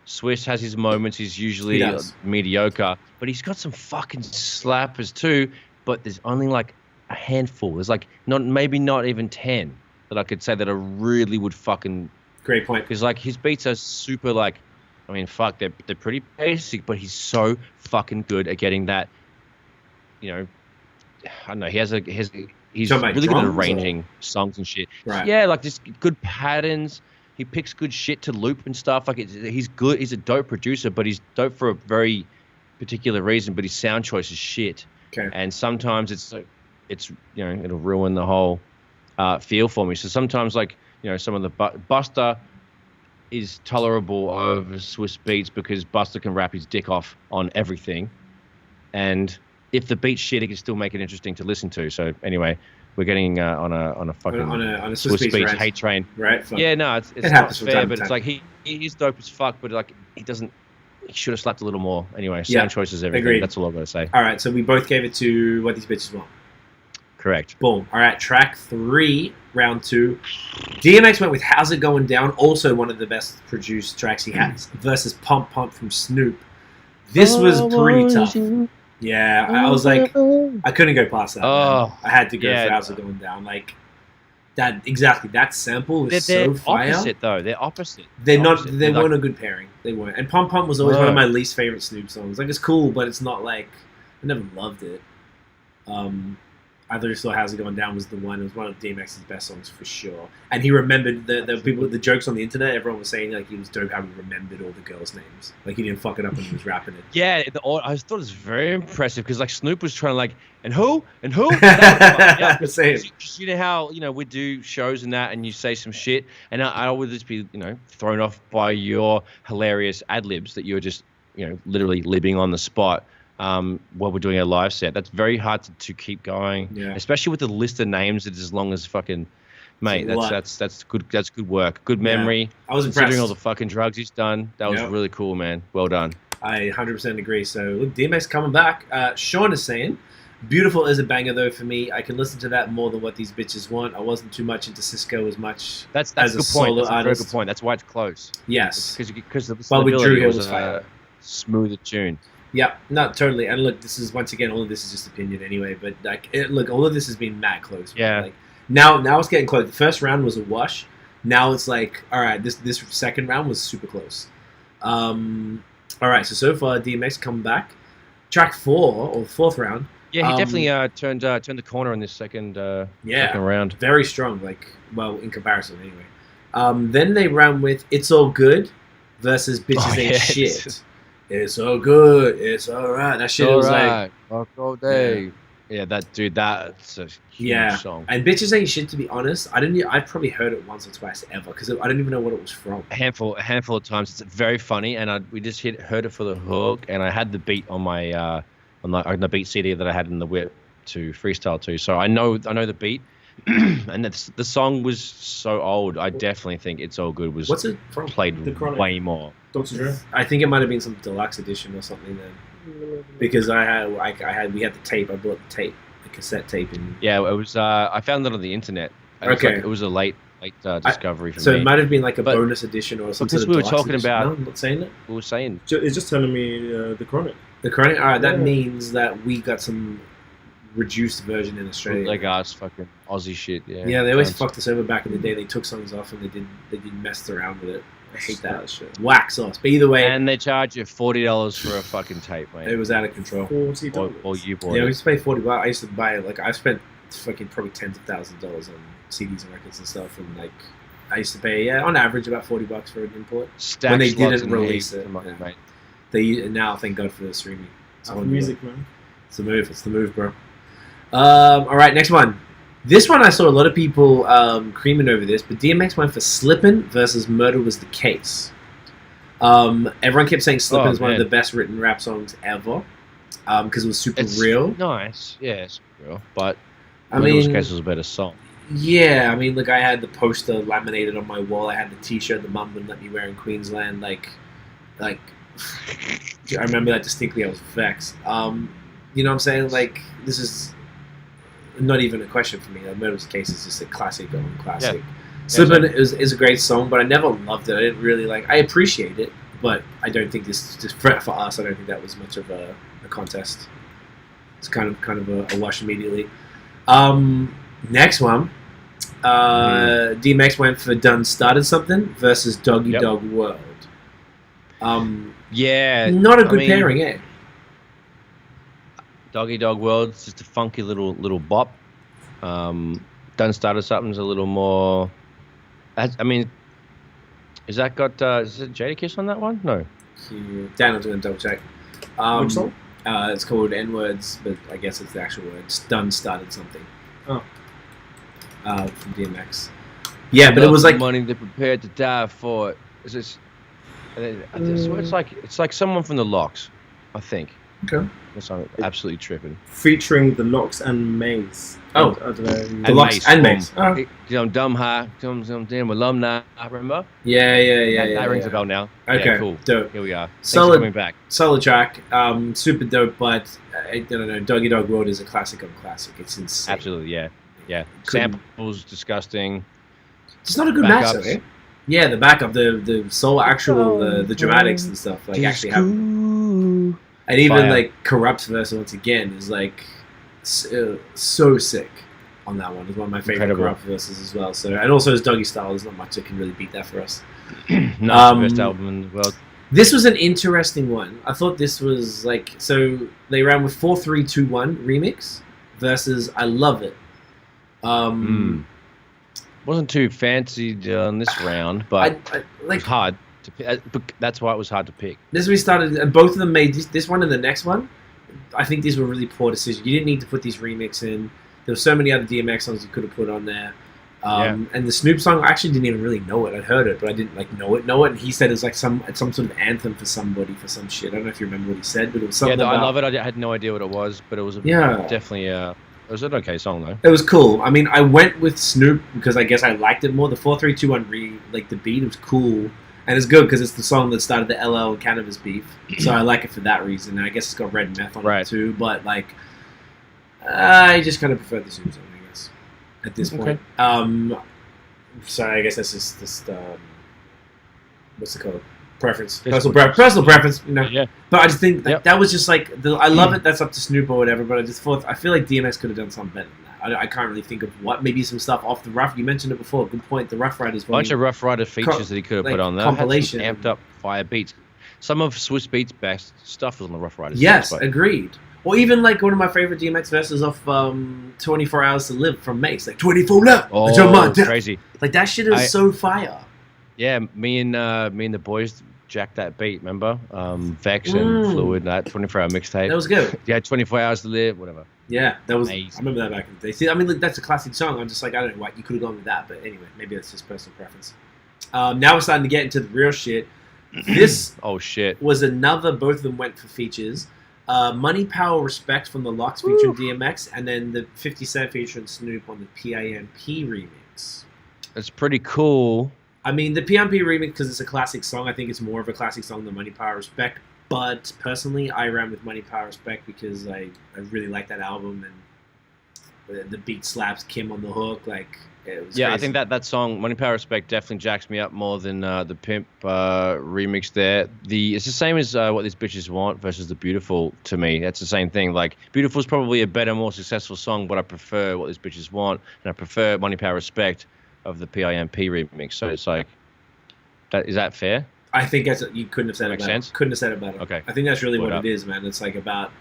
Swiss has his moments. He's usually mediocre, but he's got some fucking slappers too. But there's only like a handful. There's like maybe not even 10 that I could say that I really would fucking. Great point. Because like his beats are super like, I mean fuck, they're pretty basic, but he's so fucking good at getting that. I don't know. He's really good at arranging songs and shit. Right. Yeah, like just good patterns. He picks good shit to loop and stuff. Like he's good. He's a dope producer, but he's dope for a very particular reason. But his sound choice is shit. Okay. And sometimes it'll ruin the whole feel for me. So sometimes like some of the Busta is tolerable over Swiss Beats because Busta can rap his dick off on everything, and if the beat's shit, it can still make it interesting to listen to. So anyway. We're getting on a fucking on a Swiss Beats hate train. Right? Fuck. Yeah, no, it's not fair, but it's like he's dope as fuck, but like he should have slapped a little more. Anyway, sound choices, everything. Agreed. That's all I've got to say. All right, so we both gave it to What These Bitches Want. Correct. Boom. All right, track 3, round 2. DMX went with How's It Going Down, also one of the best produced tracks he has, versus Pump Pump from Snoop. This was pretty tough. Yeah, I was like, I couldn't go past that. Man. I had to go for How's It Going Down. Like, that sample was so fire. They're opposite, though. They're opposite. They weren't a good pairing. They weren't. And Pump Pump was always one of my least favorite Snoop songs. Like, it's cool, but it's not like, I never loved it. I thought saw How's It Going Down was the one. It was one of DMX's best songs for sure. And he remembered the jokes on the internet. Everyone was saying like he was dope how he remembered all the girls' names. Like he didn't fuck it up when he was rapping it. Yeah, I thought it was very impressive because like Snoop was trying to like and who. Yeah, because you know how we do shows and that, and you say some shit, and I would just be thrown off by your hilarious ad libs that you're just literally libbing on the spot. While we're doing a live set, that's very hard to keep going, especially with the list of names. It's as long as fucking mate. That's good. That's good work. Good memory. Yeah. I was considering impressed. all the fucking drugs he's done. That was really cool, man. Well done. I 100% agree. So look, DMX coming back. Sean is saying, "Beautiful is a banger though for me. I can listen to that more than What These Bitches Want. I wasn't too much into Cisco as much that's as a a solo artist. That's a very good point. That's why it's close. Yes, because the Drew was a smoother tune. Yeah, no, totally. And look, this is once again, all of this is just opinion anyway. But like, look, all of this has been mad close. Yeah. Like now it's getting close. The first round was a wash. Now it's like, all right, this second round was super close. All right, so far DMX come back. Track 4 or fourth round. Yeah, he definitely turned the corner in this second round. Very strong. Like, well, in comparison anyway. Then they ran with It's All Good versus Bitches Ain't Shit. It's all good. It's all right. That shit was like all day. Yeah, that's a huge song. And Bitches Ain't Shit. To be honest, I probably heard it once or twice ever because I didn't even know what it was from. A handful of times. It's very funny, and we just heard it for the hook, and I had the beat on my on the beat CD that I had in the whip to freestyle to. So I know the beat. And the song was so old. I definitely think It's All Good was What's it from? Played way more. Dr. Dre? I think it might have been some deluxe edition or something then, because we had the tape. I bought the tape, the cassette tape, and it was. I found it on the internet. It was a late discovery for me. So it might have been like a bonus edition or something. Because we were talking edition. about. No, I'm not saying it. We were saying. It's just telling me the Chronic. The Chronic. All right, that means that we got some reduced version in Australia. Like us, fucking Aussie shit. Yeah. Yeah, they always fucked us over back in the day. They took songs off and they didn't mess around with it. I hate that shit. Whack sauce. But either way, and they charge you $40 for a fucking tape, mate. It was out of control. $40. Or you bought it. Yeah, we used to pay $40. I used to buy it. Like I spent fucking probably tens of thousands of dollars on CDs and records and stuff, and like I used to pay on average about $40 for an import when they didn't release it. Mate. They now thank God for the streaming. It's music, man. It's the move. It's the move, bro. All right, next one. This one I saw a lot of people creaming over this, but DMX went for Slippin' versus Murder Was the Case. Everyone kept saying Slippin' is one of the best written rap songs ever. because it was super real. Nice, yeah, it's real. But I mean, Legals Case was a better song. Yeah, I mean, look, I had the poster laminated on my wall. I had the T-shirt the mum wouldn't let me wear in Queensland. Like, I remember that distinctly. I was vexed. You know what I'm saying? Like, this is not even a question for me. Like, Murder's Case is just a classic going classic. Yeah. Slippin' is a great song, but I never loved it. I didn't really like. I appreciate it, but I don't think this just for us. I don't think that was much of a contest. It's kind of a wash immediately. Next one, DMX went for Done Started Something versus Doggy Dog World. Yeah, not a good pairing, eh? Doggy Dog World's just a funky little bop. Done Started Something's a little more. I mean, is that got is it Jadakiss on that one? No. Daniel's gonna double check. Which song? It's called N-Words, but I guess it's the actual word. Done Started Something. Oh. From DMX. Yeah, but it was like money they're prepared to die for it. It's like someone from the Locks, I think. Okay. That song absolutely tripping. Featuring the Locks and Maze. Oh, I don't know. The Locks and Maze. Dumb high, damn alumni. Remember? Yeah. That rings a bell now. Okay, yeah, cool. Dope. Here we are. Solid, coming back. Solid track. Super dope, but I don't know. Doggy Dog World is a classic of classic. It's insane. Absolutely, yeah. Samples disgusting. It's not a good match, though, eh? Yeah, the backup, the soul, the dramatics and stuff like actually happen. And even like Corrupt's verse once again is like so sick on that one. It's one of my favorite Corrupt verses as well. So, and also his Doggy Style. There's not much that can really beat that for us. No, the best album in the world. This was an interesting one. I thought this was like, so they ran with 4-3-2-1 remix versus I Love It. Wasn't too fancied on this round, but it was hard to pick. That's why it was hard to pick. This we started, and both of them made this one and the next one. I think these were really poor decisions. You didn't need to put these remix in. There were so many other DMX songs you could have put on there. And the Snoop song, I actually didn't even really know it. I'd heard it, but I didn't like know it. And he said it was like some sort of anthem for somebody for some shit. I don't know if you remember what he said, but it was something. Yeah, about, I Love It. I had no idea what it was, but it was definitely it was an okay song though. It was cool. I mean, I went with Snoop because I guess I liked it more. The 4-3-2-1 like the beat was cool. And it's good because it's the song that started the LL and Cannabis beef. So I like it for that reason. And I guess it's got Red Meth on it too. But like, I just kind of prefer the Snoop song, I guess, at this point. So I guess that's just what's it called? Preference. Personal preference, you know. Yeah. But I just think that was just like, I Love It, that's up to Snoop or whatever. But I feel like DMX could have done something better than that. I can't really think of what. Maybe some stuff off the Rough. You mentioned it before. Good point. The Rough Riders. Bunch of Rough Rider features that he could have put on there. Compilation. Had some amped up fire beats. Some of Swiss Beats' best stuff was on the Rough Riders. Yes, agreed. Or even like one of my favorite DMX verses off 24 Hours to Live from Mace. Like 24 left. Oh, crazy. Like that shit is so fire. Yeah, me and the boys jacked that beat, remember? Vex and Fluid, that 24-hour mixtape. That was good. Yeah, 24 Hours to Live, whatever. Yeah, that was. Amazing. I remember that back in the day. See, I mean, like, that's a classic song. I'm just like, I don't know why you could have gone with that, but anyway, maybe that's just personal preference. Now we're starting to get into the real shit. This was another. Both of them went for features. Money, Power, Respect from the Locks featuring DMX, and then the 50 Cent featuring Snoop on the PIMP remix. It's pretty cool. I mean, the PIMP remix, because it's a classic song, I think it's more of a classic song than Money, Power, Respect. But personally, I ran with Money, Power, Respect because I really like that album and the beat slaps, Kim on the hook, like it was crazy. I think that song, Money, Power, Respect, definitely jacks me up more than the Pimp remix there. It's the same as What These Bitches Want versus The Beautiful to me. That's the same thing. Like, Beautiful is probably a better, more successful song, but I prefer What These Bitches Want, and I prefer Money, Power, Respect of the PIMP remix. So it's like, is that fair? I think you couldn't have said it better. Couldn't have said it better. Okay. I think that's really what it is, man. It's like about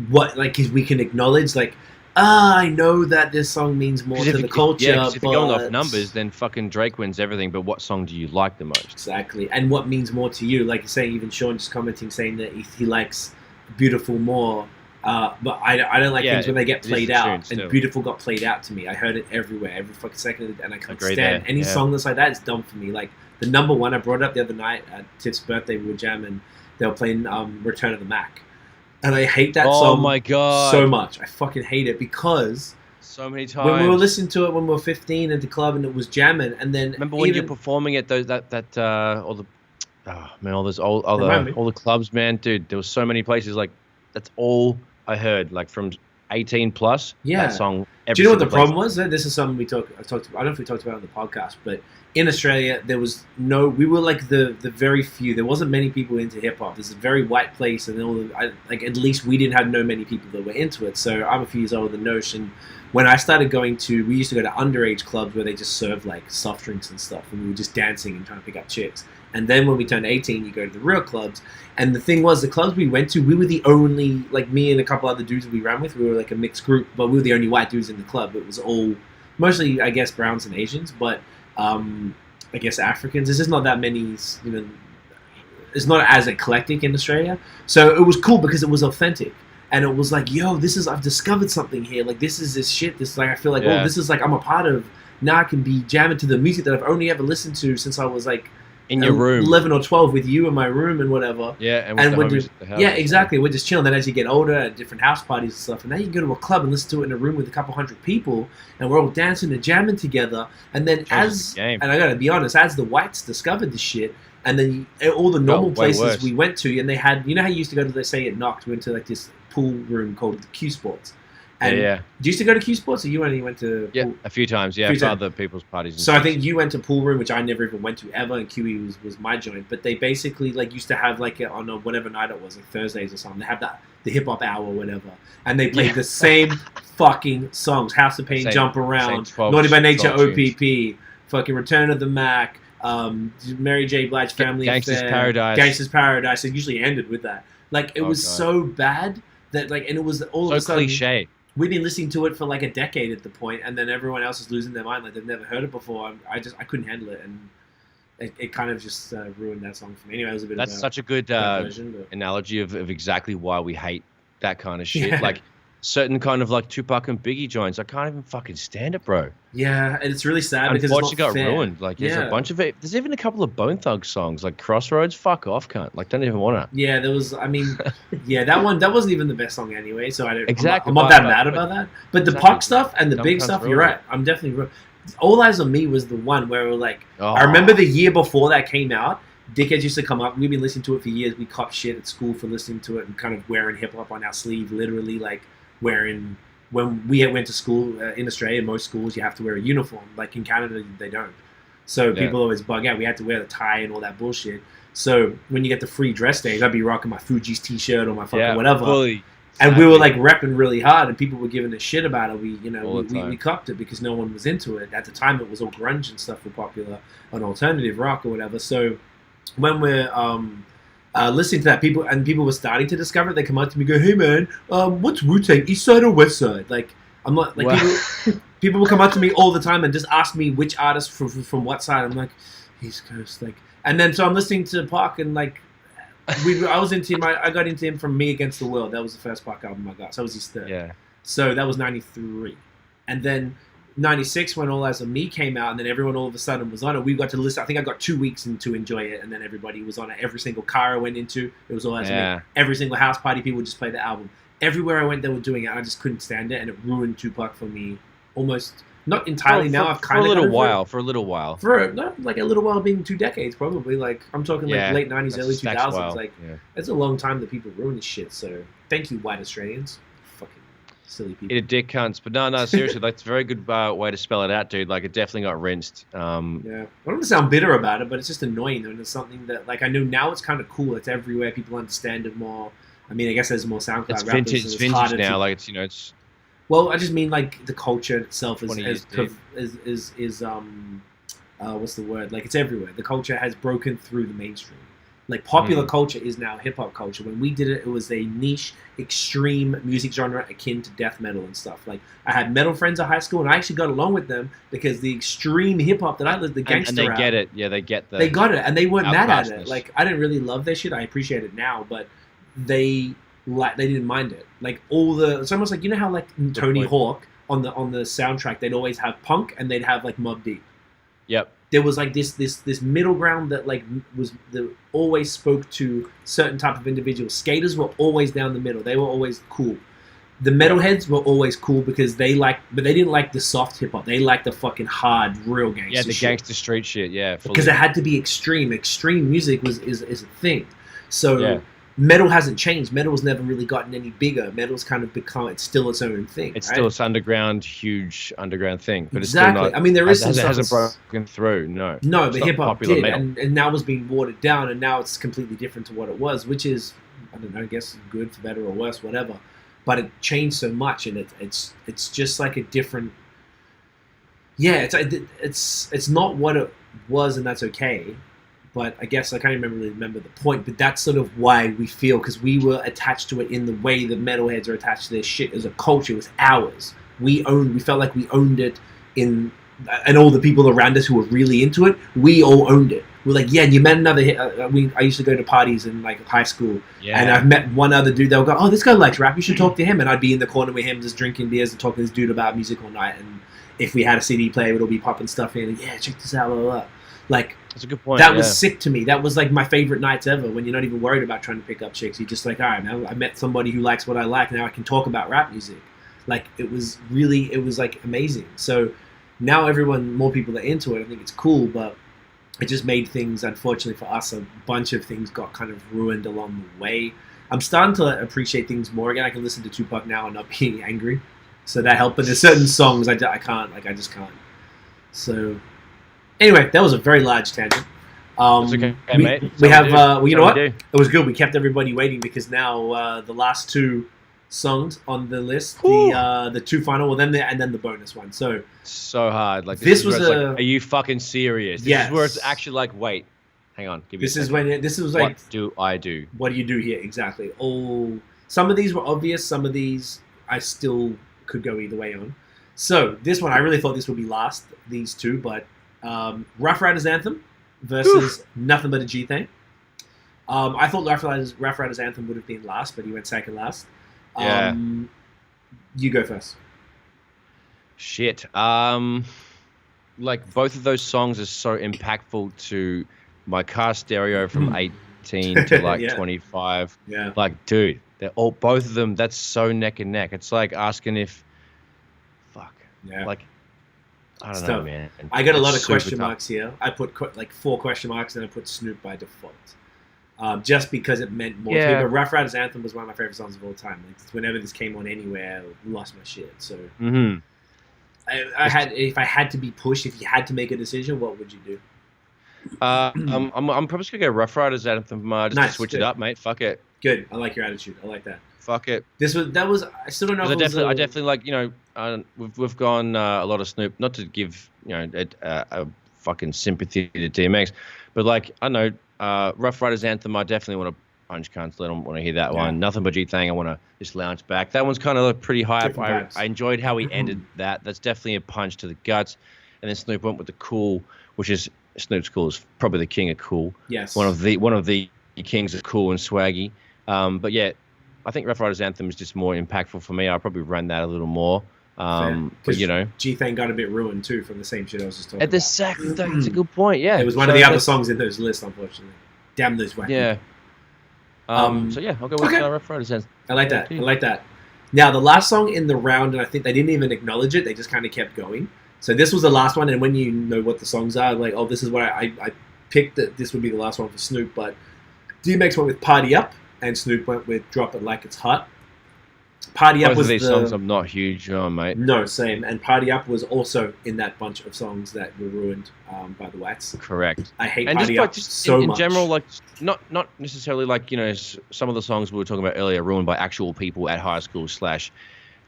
what, like, we can acknowledge, like, I know that this song means more to the culture. Yeah, if you're going off numbers, then fucking Drake wins everything. But what song do you like the most? Exactly. And what means more to you? Like you're saying, even Sean just commenting saying that he likes Beautiful more. But I don't like things when they get played out. And Beautiful got played out to me. I heard it everywhere, every fucking second, and I can't stand any song that's like that. It's dumb for me. Like the number one, I brought it up the other night at Tiff's birthday. We were jamming. They were playing Return of the Mac. And I hate that song. Oh my god, so much. I fucking hate it because so many times when we were listening to it when we were 15 at the club and it was jamming, and then remember when you're performing at those all the all the clubs, man, dude. There was so many places like that's all I heard like from 18 plus. Yeah, that song. Do you know what the problem was? This is something I talked about. I don't know if we talked about it on the podcast, but in Australia, there was we were like the very few. There wasn't many people into hip hop. It's a very white place, and at least we didn't have many people that were into it. So I'm a few years older than Nosh, and when I started we used to go to underage clubs where they just served like soft drinks and stuff, and we were just dancing and trying to pick up chicks. And then when we turned 18, you go to the real clubs. And the thing was, the clubs we went to, we were the only, like me and a couple other dudes that we ran with, we were like a mixed group, but we were the only white dudes in the club. It was all, mostly, I guess, browns and Asians, but I guess Africans. There's just not that many, it's not as eclectic in Australia. So it was cool because it was authentic. And it was like, yo, I've discovered something here. Like, this is this shit. This, like, I feel like, this is like, I'm a part of, now I can be jamming to the music that I've only ever listened to since I was like, in your room, 11 or 12 with you in my room and whatever. Yeah, and we're just, yeah, exactly. We're just chilling. Then as you get older, at different house parties and stuff, and now you can go to a club and listen to it in a room with a couple hundred people, and we're all dancing and jamming together. And then and I gotta be honest, as the whites discovered this shit, and then all the normal places we went to, and they had, how you used to go to, let's say at Knox, we went to like this pool room called the Q Sports. And yeah. Do you used to go to Q Sports, or you only went to pool? A few times, for other people's parties. So I think you went to pool room, which I never even went to ever, and QE was my joint. But they basically like used to have like on a whatever night it was, like Thursdays or something. They have the hip hop hour or whatever, and they played the same fucking songs: House of Pain, Jump Around, 12, Naughty by Nature, OPP, fucking Return of the Mac, Mary J. Blige, Family Gangsta's Affair, Paradise. Gangsta's Paradise. It usually ended with that. Like it was so bad that like, and it was all so of a sudden cliche. We've been listening to it for like a decade at the point, and then everyone else is losing their mind, like they've never heard it before. I couldn't handle it, and it kind of just ruined that song for me. Anyway, it was a bit. That's such a good analogy of exactly why we hate that kind of shit. Yeah. Like certain kind of like Tupac and Biggie joints, I can't even fucking stand it, bro. Yeah, and it's really sad because it's not got fair. Ruined. Like there's a bunch of it. There's even a couple of Bone Thugs songs, like Crossroads. Fuck off, cunt. Like don't even want to. Yeah, there was. I mean, that wasn't even the best song anyway. So I don't. Exactly. I'm not that mad about that. But the Puck stuff and the big stuff, you're right. I'm definitely. All Eyes on Me was the one where we were like, I remember the year before that came out. Dickheads used to come up. We've been listening to it for years. We cop shit at school for listening to it and kind of wearing hip hop on our sleeve, literally like wearing. When we went to school in Australia, most schools you have to wear a uniform. Like in Canada, they don't. So people always bug out. We had to wear the tie and all that bullshit. So when you get the free dress days, I'd be rocking my Fuji's t-shirt or my fucking whatever. Fully. And we were like repping really hard, and people were giving a shit about it. We copped it because no one was into it at the time. It was all grunge and stuff were popular, an alternative rock or whatever. So when we're listening to that, people were starting to discover it. They come up to me and go, "Hey man, what's Wu-Tang, East Side or West Side?" Like I'm not like people will come up to me all the time and just ask me which artist from what side. I'm like East Coast, like, and then so I'm listening to Pac and like I was into him. I got into him from Me Against the World. That was the first Pac album I got. So that was his third. Yeah. So that was '93, and then. 96 when All Eyes on Me came out, and then everyone all of a sudden was on it. We got to listen. I think I got 2 weeks to enjoy it, and then everybody was on it. Every single car I went into, it was All Eyes on Me. Every single house party, people would just play the album. Everywhere I went, they were doing it. I just couldn't stand it, and it ruined Tupac for me. Almost not entirely. Now I've kind of for a little while. Like a little while, being 2 decades probably. Like I'm talking like late '90s, early 2000s. Like it's a long time that people ruin this shit. So thank you, white Australians. Silly people. Eat a dick, cunts. But no, seriously, that's a very good way to spell it out, dude. Like, it definitely got rinsed. I don't want to sound bitter about it, but it's just annoying. And it's something that, like, I know now it's kind of cool. It's everywhere. People understand it more. I mean, I guess there's more SoundCloud it's rappers. It's vintage now. Like, it's, it's... Well, I just mean, like, the culture itself is what's the word? Like, it's everywhere. The culture has broken through the mainstream. Like, popular culture is now hip-hop culture. When we did it, it was a niche, extreme music genre akin to death metal and stuff. Like, I had metal friends at high school, and I actually got along with them because the extreme hip-hop that I lived, the gangster rap... And they get it. Yeah, they get They got it, and they weren't mad at it. Like, I didn't really love their shit. I appreciate it now, but they didn't mind it. Like, it's almost like, you know how, like, Tony Hawk, on the soundtrack, they'd always have punk, and they'd have, like, Mobb Deep. Yep. There was like this middle ground that like that always spoke to certain type of individuals. Skaters were always down the middle. They were always cool. The metalheads were always cool because they didn't like the soft hip hop. They liked the fucking hard, real gangster. Yeah, the shit. gangster street shit. Yeah, because it had to be extreme. Extreme music is a thing. So metal hasn't changed. Metal's never really gotten any bigger. Metal's kind of become it's still its own thing. It's still this underground, huge underground thing. But exactly. It's still not, I mean, there is it hasn't broken through. No, but hip hop did, and now it's being watered down, and now it's completely different to what it was, which is I don't know. I guess good for better or worse, whatever. But it changed so much, and it's just like a different. Yeah, it's not what it was, and that's okay. But I guess I can't really remember the point. But that's sort of why we feel, because we were attached to it in the way the metalheads are attached to their shit as a culture. It was ours. We felt like we owned it and all the people around us who were really into it, we all owned it. We're like, yeah, you met another hit. I used to go to parties in like high school, and I've met one other dude. They'll go, oh, this guy likes rap. You should talk to him. And I'd be in the corner with him, just drinking beers and talking to this dude about music all night. And if we had a CD player, it'll be popping stuff in. And yeah, check this out. Blah, blah, blah. Like, that's a good point. That was sick to me. That was like my favorite nights ever. When you're not even worried about trying to pick up chicks, you're just like, all right, now I met somebody who likes what I like. Now I can talk about rap music. Like, it was like amazing. So now more people are into it. I think it's cool, but it just made things, unfortunately for us, a bunch of things got kind of ruined along the way. I'm starting to appreciate things more again. I can listen to Tupac now and not being angry, so that helped. But there's certain songs I can't, like I just can't. So anyway, that was a very large tangent. Okay, mate. We have, well, you know what? It was good. We kept everybody waiting because now the last two songs on the list, the two final, well, then the bonus one. So hard. Like this was like, are you fucking serious? This is where it's actually like, wait, hang on. This is like, what do I do? What do you do here exactly? Some of these were obvious. Some of these I still could go either way on. So this one, I really thought this would be last. These two, but Rough Riders Anthem versus Nothing But a G Thing. I thought Rough Riders Anthem would have been last, but he went second last. Yeah. You go first. Shit. Like both of those songs are so impactful to my car stereo from 18 to like 25. Yeah. Like, dude, both of them. That's so neck and neck. It's like asking if, like, I don't know, man. I got a lot of question marks here. I put like 4 question marks, and I put Snoop by default. Just because it meant more to me. But Rough Riders Anthem was one of my favorite songs of all time. Like, whenever this came on anywhere, I lost my shit. So if I had to be pushed, if you had to make a decision, what would you do? I'm probably just gonna go Rough Riders Anthem just to switch it up, mate. Fuck it. Good. I like your attitude. I like that. Fuck it. I still don't know. I definitely like, you know, we've gone a lot of Snoop, not to give, you know, a fucking sympathy to DMX, but like, I know Rough Riders Anthem, I definitely want to punch cunts. I don't want to hear that one. Nothing But G Thing, I want to just lounge back. That one's kind of like pretty hype. I enjoyed how he ended that. That's definitely a punch to the guts. And then Snoop went with the cool, which is Snoop's cool is probably the king of cool. Yes. One of the kings of cool and swaggy. But yeah, I think Rough Riders Anthem is just more impactful for me. I'll probably run that a little more. But you know, G-Thang got a bit ruined too from the same shit I was just talking about. That's a good point. Yeah, it was one of the other songs in those lists, unfortunately. Damn those wacky. Yeah. So yeah, I'll go with Rough Riders Anthem. I like that. I like that. Now the last song in the round, and I think they didn't even acknowledge it. They just kind of kept going. So this was the last one, and when you know what the songs are, like, oh, this is what I picked. That this would be the last one for Snoop, but DMX went with Party Up, and Snoop went with Drop It Like It's Hot. Party Up was these songs I'm not huge on, mate. No, same. And Party Up was also in that bunch of songs that were ruined by the Wax. Correct. I hate Party Up so much. In general, like, not necessarily like, you know, some of the songs we were talking about earlier ruined by actual people at high school /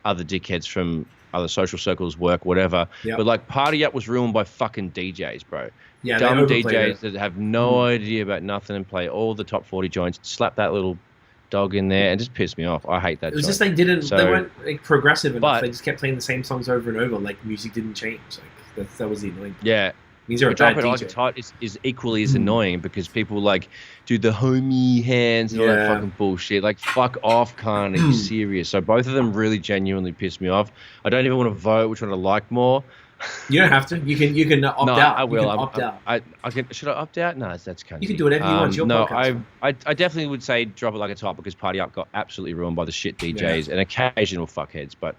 other dickheads from other social circles, work, whatever. Yep. But like Party Up was ruined by fucking DJs, bro. Yeah, dumb DJs that have no idea about nothing and play all the top 40 joints, slap that little dog in there and just piss me off. I hate that. It was just they weren't like progressive enough. They just kept playing the same songs over and over. Like music didn't change. Like that was the annoying part. Yeah. Means you're a bad DJ. Like It's Hot is equally as annoying because people like do the homie hands and all that fucking bullshit. Like, fuck off, Khan. Are you serious? So both of them really genuinely pissed me off. I don't even want to vote which one I like more. You don't have to. You can opt out. I will. You can opt out. I can. Should I opt out? No, that's kind of. You can do whatever you want. It's your podcast. I definitely would say drop it like a top because Party Up got absolutely ruined by the shit DJs and occasional fuckheads. But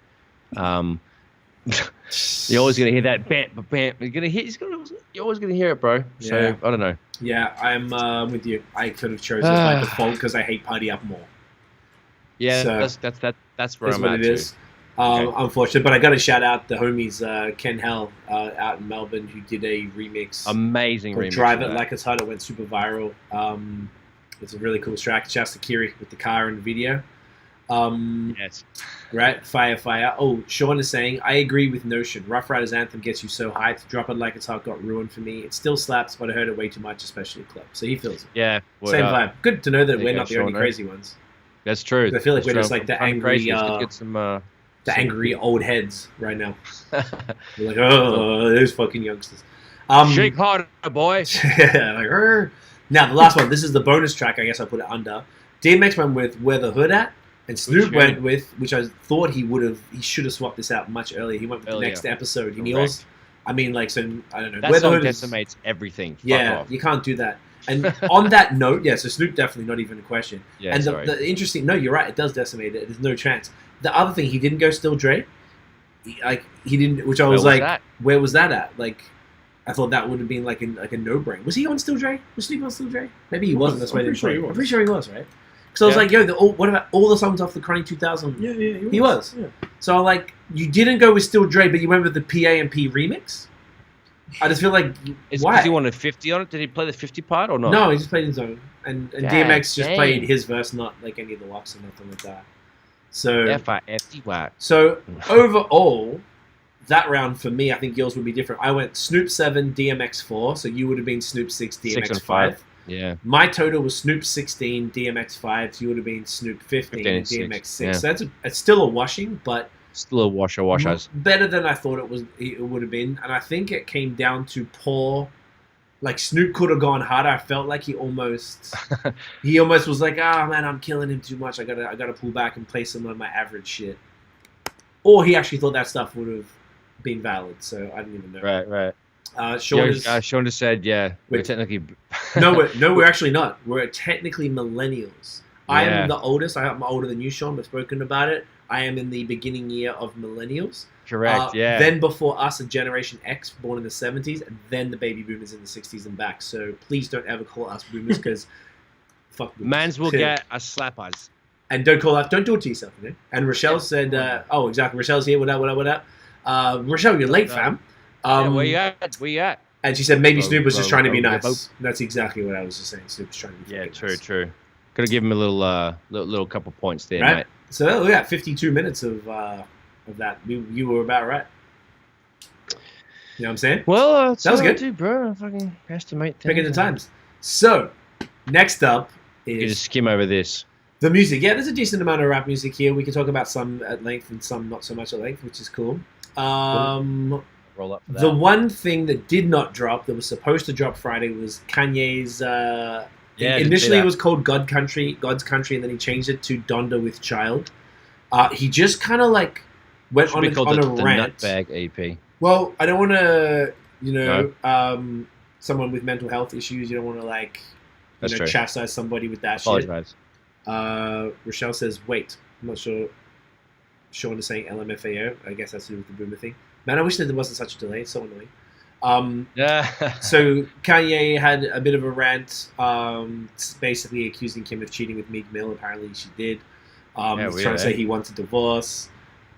you're always gonna hear that bam, bam. You're always gonna hear it, bro. So I don't know. Yeah, I'm with you. I could have chosen by default because I hate Party Up more. Yeah, so that's where I'm at too. Unfortunate, but I got to shout out the homies Ken Hell out in Melbourne who did a remix. Amazing remix. Drive It Like It's Hot. It went super viral. It's a really cool track. Shouts to Kiri with the car and the video. Yes. Right? Fire. Oh, Sean is saying, I agree with Notion. Rough Riders Anthem gets you so hyped. Drop It Like It's Hot got ruined for me. It still slaps, but I heard it way too much, especially club. So he feels it. Yeah. Same vibe. Good to know that we're not the only crazy ones. That's true. I feel like we're just like the angry... get some... The angry old heads right now. We're like, oh, those fucking youngsters. Shake harder, boy. Yeah, like, Rrr. Now, the last one. This is the bonus track. I guess I put it under. DMX went with Where the Hood At. And Snoop went with, which I thought he should have swapped this out much earlier. He went with the next episode. And he also, I mean, like, so, I don't know. That song decimates everything. Yeah, you can't do that. And on that note, so Snoop definitely not even a question. Yeah, and the interesting, no, you're right. It does decimate it. There's no chance. The other thing, he didn't go Still Dre. He didn't, which I was like, where was that at? Like, I thought that would have been like a no-brainer. Was he on Still Dre? Was Snoop on Still Dre? Maybe he wasn't. That's why I didn't play. I'm pretty sure he was, right? Because I was like, yo, what about all the songs off the Chronic 2000? Yeah, he was. Yeah. So like, you didn't go with Still Dre, but you went with the PA&P remix. I just feel like, why? Because he wanted 50 on it. Did he play the 50 part or not? No, he just played his own, and DMX just played his verse, not like any of the locks or nothing like that. So F-I-F-T-Y. So overall, that round for me, I think yours would be different. I went Snoop 7, DMX 4, so you would have been Snoop 6, DMX 5. Yeah. My total was Snoop 16, DMX 5, so you would have been Snoop 15, DMX 6. Yeah. So it's still a washing, but still a wash. Better than I thought it would have been, and I think it came down to poor. Like Snoop could have gone harder. I felt like he almost was like, man, I'm killing him too much. I gotta pull back and play some of my average shit. Or he actually thought that stuff would have been valid. So I didn't even know. Right. Sean just said, we're technically. we're actually not. We're technically millennials. I am the oldest. I'm older than you, Sean. We've spoken about it. I am in the beginning year of millennials. Correct, Then before us, a Generation X born in the 70s, and then the baby boomers in the 60s and back. So please don't ever call us boomers because fuck boomers. Mans will get a slap us. And don't do it to yourself, okay? And Rochelle said, exactly. Rochelle's here. What up? Rochelle, you're late, fam. Where you at? And she said maybe Snoop was just trying to be nice. That's exactly what I was just saying. Snoop was trying to be nice. True. Could have given him a little couple points there, right? mate. So we got 52 minutes of that. You were about right. You know what I'm saying? Well, that was good, bro. I fucking estimate picking the times. So next up is you just skim over this. The music. Yeah, there's a decent amount of rap music here. We can talk about some at length and some not so much at length, which is cool. Roll up for that. The one thing that did not drop, that was supposed to drop Friday, was Kanye's. Initially, it was called God's Country, and then he changed it to Donda with Child. He just kind of like went on a rant. The Nutbag EP. Well, I don't want to, someone with mental health issues. You don't want to chastise somebody with that Apologize. shit. Rochelle says, "Wait, I'm not sure." Sean is saying LMFAO. I guess that's to do with the boomer thing. Man, I wish that there wasn't such a delay. It's so annoying. So Kanye had a bit of a rant, basically accusing Kim of cheating with Meek Mill. Apparently she did. Trying to say he wants a divorce.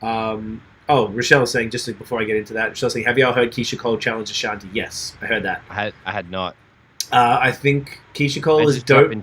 Rochelle's saying, just before I get into that, Rochelle's saying, have y'all heard Keisha Cole challenge Ashanti? Yes, I heard that. I had not. I think Keisha Cole is dope.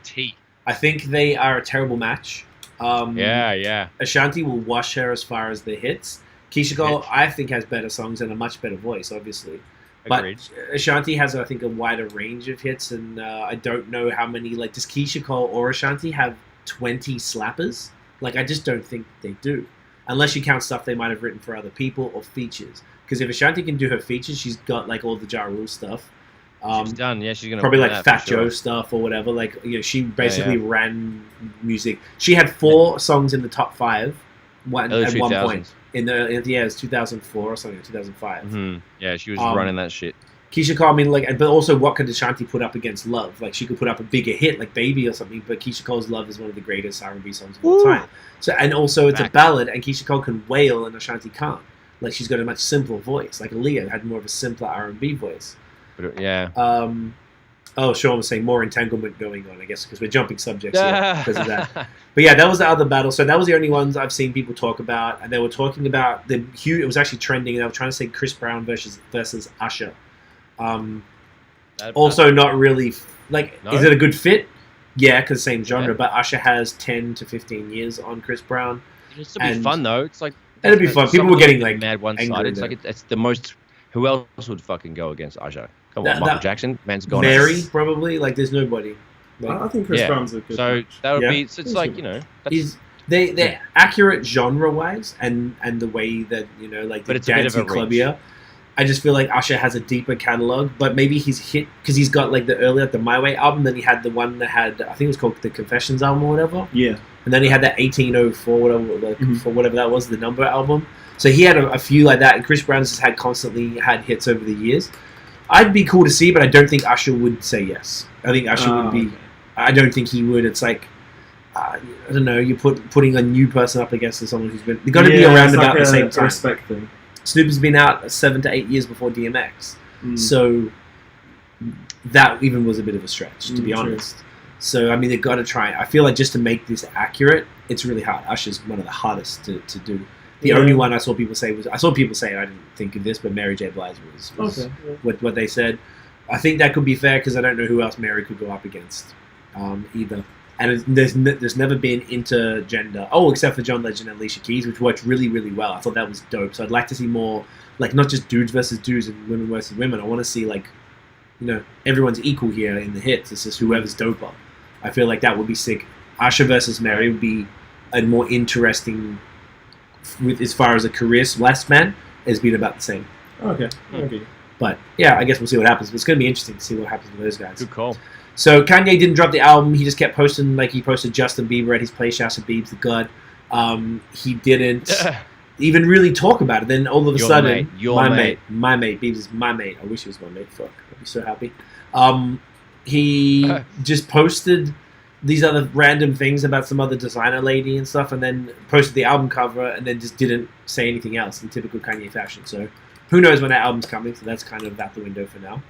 I think they are a terrible match. Ashanti will wash her as far as the hits. Keisha Cole, I think, has better songs and a much better voice, obviously. Agreed. But Ashanti has, I think, a wider range of hits, and I don't know how many. Like, does Keisha Cole or Ashanti have 20 slappers? Like, I just don't think they do. Unless you count stuff they might have written for other people or features. Because if Ashanti can do her features, she's got, like, all the Ja Rule stuff. She's done, she's going to probably, like, Fat Joe stuff or whatever. Like, she basically ran music. She had 4 songs in the top 5 at one point it was 2004 or something, 2005. Mm-hmm. Yeah, she was running that shit. Keisha Cole, I mean, like, but also what could Ashanti put up against Love? Like, she could put up a bigger hit, like Baby or something, but Keisha Cole's Love is one of the greatest R&B songs of all time. So, and also it's a ballad, and Keisha Cole can wail and Ashanti can't. Like, she's got a much simpler voice. Like, Aaliyah had more of a simpler R&B voice. But, yeah. Sean was saying more entanglement going on, I guess, because we're jumping subjects here because of that. But yeah, that was the other battle. So that was the only ones I've seen people talk about, and they were talking about it was actually trending, and they were trying to say Chris Brown versus Usher. Also, not really. Like, no? Is it a good fit? Yeah, because same genre. But Usher has 10 to 15 years on Chris Brown. It'll still be fun though. It's like it'll be fun. People were getting like mad one-sided. It's like it's the most. Who else would fucking go against Usher? Come on, Michael Jackson. Man's gone. Mary probably. Like, there's nobody. Like, I think Chris Brown's a good. So that would be. It's like, you know. They're accurate genre-wise, and the way that, you know, like, the dancey clubbier. I just feel like Usher has a deeper catalog, but maybe he's hit because he's got like the My Way album, then he had the one that had, I think it was called the Confessions album or whatever. Yeah. And then he had that 1804 whatever, for whatever that was, the number album. So he had a few like that, and Chris Brown has constantly had hits over the years. I'd be cool to see, but I don't think Usher would say yes. I think Usher would be. Okay. I don't think he would. It's like, I don't know. You're putting a new person up against someone who's been. They're going to be around about the same time. Respect thing. Snoop has been out 7 to 8 years before DMX, so that even was a bit of a stretch, to be honest. So I mean, they've got to try. I feel like just to make this accurate, it's really hard. Usher's one of the hardest to do. The only one I saw people say, I didn't think of this, but Mary J. Blige was what they said. I think that could be fair because I don't know who else Mary could go up against either. And there's never been intergender. Oh, except for John Legend and Alicia Keys, which worked really, really well. I thought that was dope. So I'd like to see more, like, not just dudes versus dudes and women versus women. I want to see, like, you know, everyone's equal here in the hits. It's just whoever's doper. I feel like that would be sick. Usher versus Mary would be a more interesting, as far as a career last man, has been about the same. Okay. But yeah, I guess we'll see what happens. But it's going to be interesting to see what happens with those guys. Good call. So Kanye didn't drop the album. He just kept posting, like he posted Justin Bieber at his place, Shouts of Biebs the God. He didn't even really talk about it. Then all of a sudden, my mate, Biebs is my mate. I wish he was my mate. Fuck, I'd be so happy. He just posted these other random things about some other designer lady and stuff, and then posted the album cover, and then just didn't say anything else in typical Kanye fashion. So who knows when that album's coming? So that's kind of out the window for now.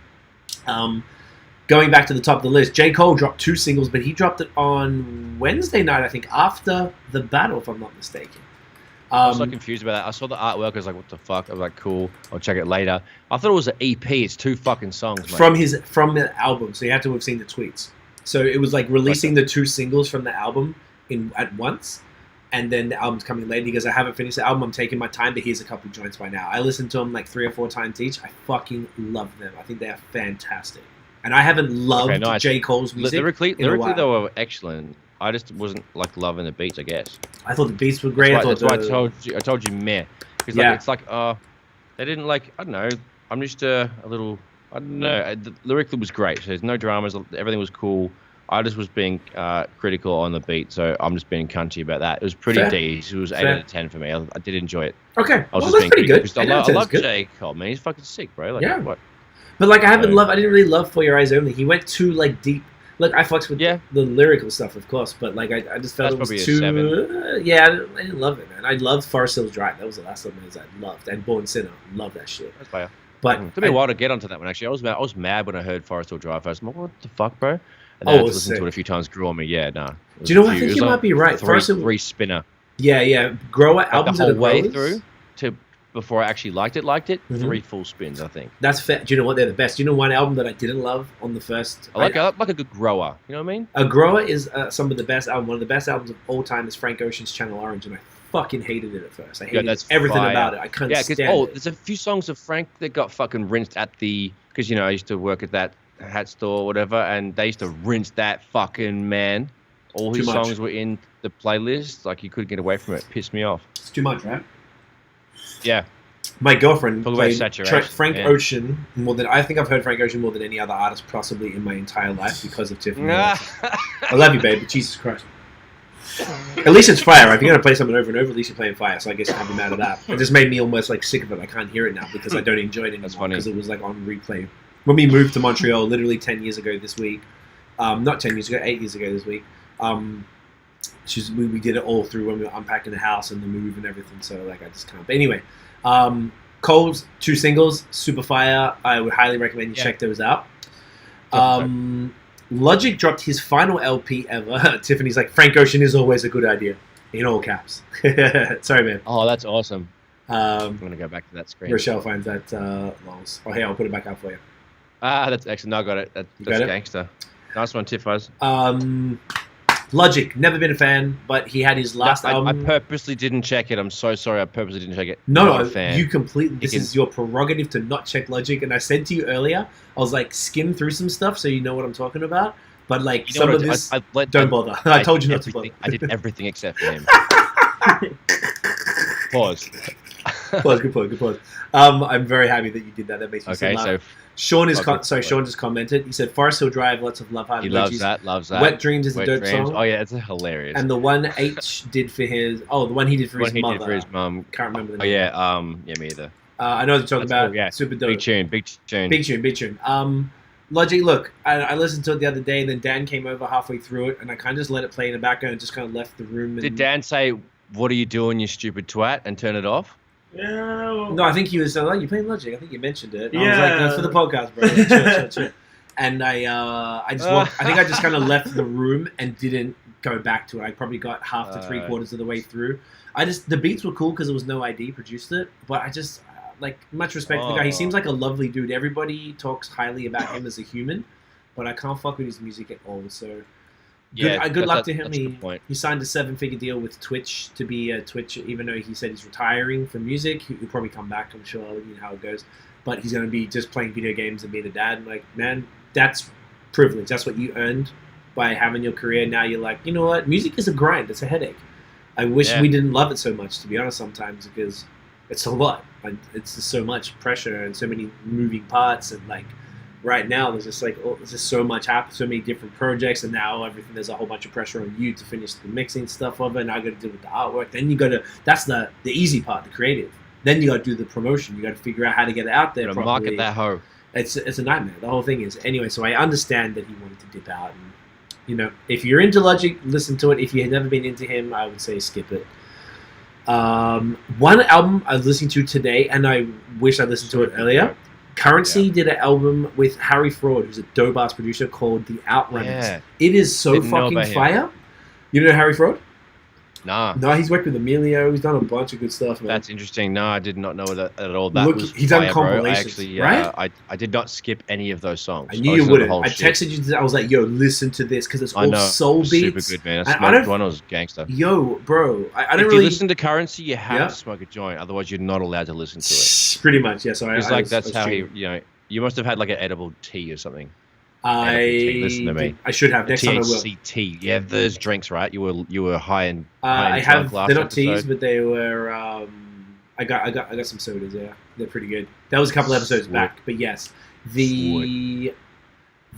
Going back to the top of the list, J. Cole dropped 2 singles, but he dropped it on Wednesday night, I think, after the battle, if I'm not mistaken. I was so confused about that. I saw the artwork. I was like, what the fuck? I was like, cool. I'll check it later. I thought it was an EP. It's 2 fucking songs, mate. From the album, so you have to have seen the tweets. So it was like releasing the 2 singles from the album at once, and then the album's coming later. He goes, I haven't finished the album. I'm taking my time, but here's a couple joints by now. I listened to them like 3 or 4 times each. I fucking love them. I think they are fantastic. And I haven't loved J. Cole's music. Lyrically, they were excellent. I just wasn't like loving the beats, I guess. I thought the beats were great. That's why I told you meh. Because it's like they didn't like, I don't know. I'm just a little, I don't know. The lyrically was great. So there's no dramas. Everything was cool. I just was being critical on the beat, so I'm just being cunty about that. It was pretty decent. It was 8 out of 10 for me. I did enjoy it. Okay, I was just being pretty good. I love J. Cole, man. He's fucking sick, bro. Like, what? But like I didn't really love For Your Eyes Only. He went too like deep. Like I fucks with the lyrical stuff, of course, but like I just felt it was too. I didn't love it, man. I loved Forest Hills Drive. That was the last one I loved, and Born Sinner. Love that shit. That's fire. But it took me a while to get onto that one. Actually, I was mad when I heard Forest Hill Drive first. I'm like, what the fuck, bro? And then I had to listen to it a few times. Grew on me. Yeah, nah. Do you know what? I think you might be right. Three spinner. Yeah. Grower albums the whole way through to. Before I actually liked it, 3 full spins, I think. That's fair. Do you know what? They're the best. Do you know one album that I didn't love on the first? I like a good grower. You know what I mean? A Grower is some of the best album. One of the best albums of all time is Frank Ocean's Channel Orange, and I fucking hated it at first. I hated everything about it. I couldn't stand it. There's a few songs of Frank that got fucking rinsed at because I used to work at that hat store or whatever, and they used to rinse that fucking man. All his songs were in the playlist. Like, you couldn't get away from it. It pissed me off. It's too much, right? Yeah. My girlfriend played Frank Ocean more than I think I've heard Frank Ocean more than any other artist possibly in my entire life because of Tiffany. I love you, babe, but Jesus Christ. At least it's fire. If you're gonna play something over and over, at least you're playing fire. So I guess I can't be mad at that. It just made me almost like sick of it. I can't hear it now because I don't enjoy it anymore because it was like on replay. When we moved to Montreal, literally 10 years ago this week, not 10 years ago, 8 years ago this week. We did it all through when we were unpacking the house and the move and everything. So like I just can't. But anyway, Cole's 2 singles, super fire. I would highly recommend you check those out. Logic dropped his final LP ever. Tiffany's like, Frank Ocean is always a good idea. In all caps. Sorry, man. Oh, that's awesome. I'm going to go back to that screen. Rochelle finds that lols. Oh, hey, I'll put it back out for you. That's excellent. No, I got it. That's gangster. Nice one, Tiffaz. Logic, never been a fan, but he had his last album. I purposely didn't check it. I'm so sorry. I purposely didn't check it. No, you completely. This is your prerogative to not check Logic. And I said to you earlier, I was like, skim through some stuff so you know what I'm talking about. But like some of this, don't bother. I told you not to bother. I did everything except for him. Pause. Good pause. I'm very happy that you did that. That makes me so laugh. So Sean just commented. He said, Forest Hill Drive, lots of love. He loves that. Wet Dreams is a dope song. Oh, yeah, it's hilarious. And the one H did for his... Oh, the one he did for his mother. He did for his mum. Can't remember the name. Oh, yeah, me either. I know what you're talking about. Cool, yeah. Super dope. Big tune. Logic, look, I listened to it the other day, and then Dan came over halfway through it, and I kind of just let it play in the background and just kind of left the room. Did Dan say, what are you doing, you stupid twat, and turn it off? Yeah. No, I think he was like, "You playing Logic?" I think you mentioned it. And I was like, "That's for the podcast, bro." Chill. And I think I just kind of left the room and didn't go back to it. I probably got half to 3/4 of the way through. The beats were cool because it was No ID produced it, but I just like much respect to the guy. He seems like a lovely dude. Everybody talks highly about him as a human, but I can't fuck with his music at all. So. Good luck to him. He signed a 7-figure deal with Twitch to be a Twitch, even though he said he's retiring from music. He'll probably come back, I'm sure, you know how it goes. But he's going to be just playing video games and being a dad. Like, man, that's privilege. That's what you earned by having your career. Now you're like, you know what? Music is a grind. It's a headache. I wish we didn't love it so much, to be honest, sometimes, because it's a lot. It's just so much pressure and so many moving parts and like, right now, there's just like there's just so much happening, so many different projects, and now there's a whole bunch of pressure on you to finish the mixing stuff of it. And I got to deal with the artwork. Then you got to that's the easy part, the creative. Then you got to do the promotion. You got to figure out how to get it out there. Market that hoe. It's a nightmare. The whole thing is anyway. So I understand that he wanted to dip out, and you know, if you're into Logic, listen to it. If you had never been into him, I would say skip it. One album I was listening to today, and I wish I listened to it earlier. Currency did an album with Harry Fraud, who's a dope-ass producer, called The Outrunners. Yeah. It is so fucking fire. You know Harry Fraud? Nah. No, he's worked with Emilio. He's done a bunch of good stuff, man. That's interesting. No, I did not know that at all. That was he's done compilations, right? I did not skip any of those songs. I knew you wouldn't. I texted you. I was like, "Yo, listen to this," because it's all soul beats. Super good, man. I smoked one. It was gangster. Yo, bro, I don't really. If you listen to Currency, you have to smoke a joint. Otherwise, you're not allowed to listen to it. Pretty much, yeah. So it's like that's how he, you know. You must have had like an edible tea or something. Listen to me. I should have. Next time I will. THC. Yeah, those drinks, right? You were high in. I have. They're not teas, but they were. I got some sodas. Yeah, they're pretty good. That was a couple episodes back, but yes, that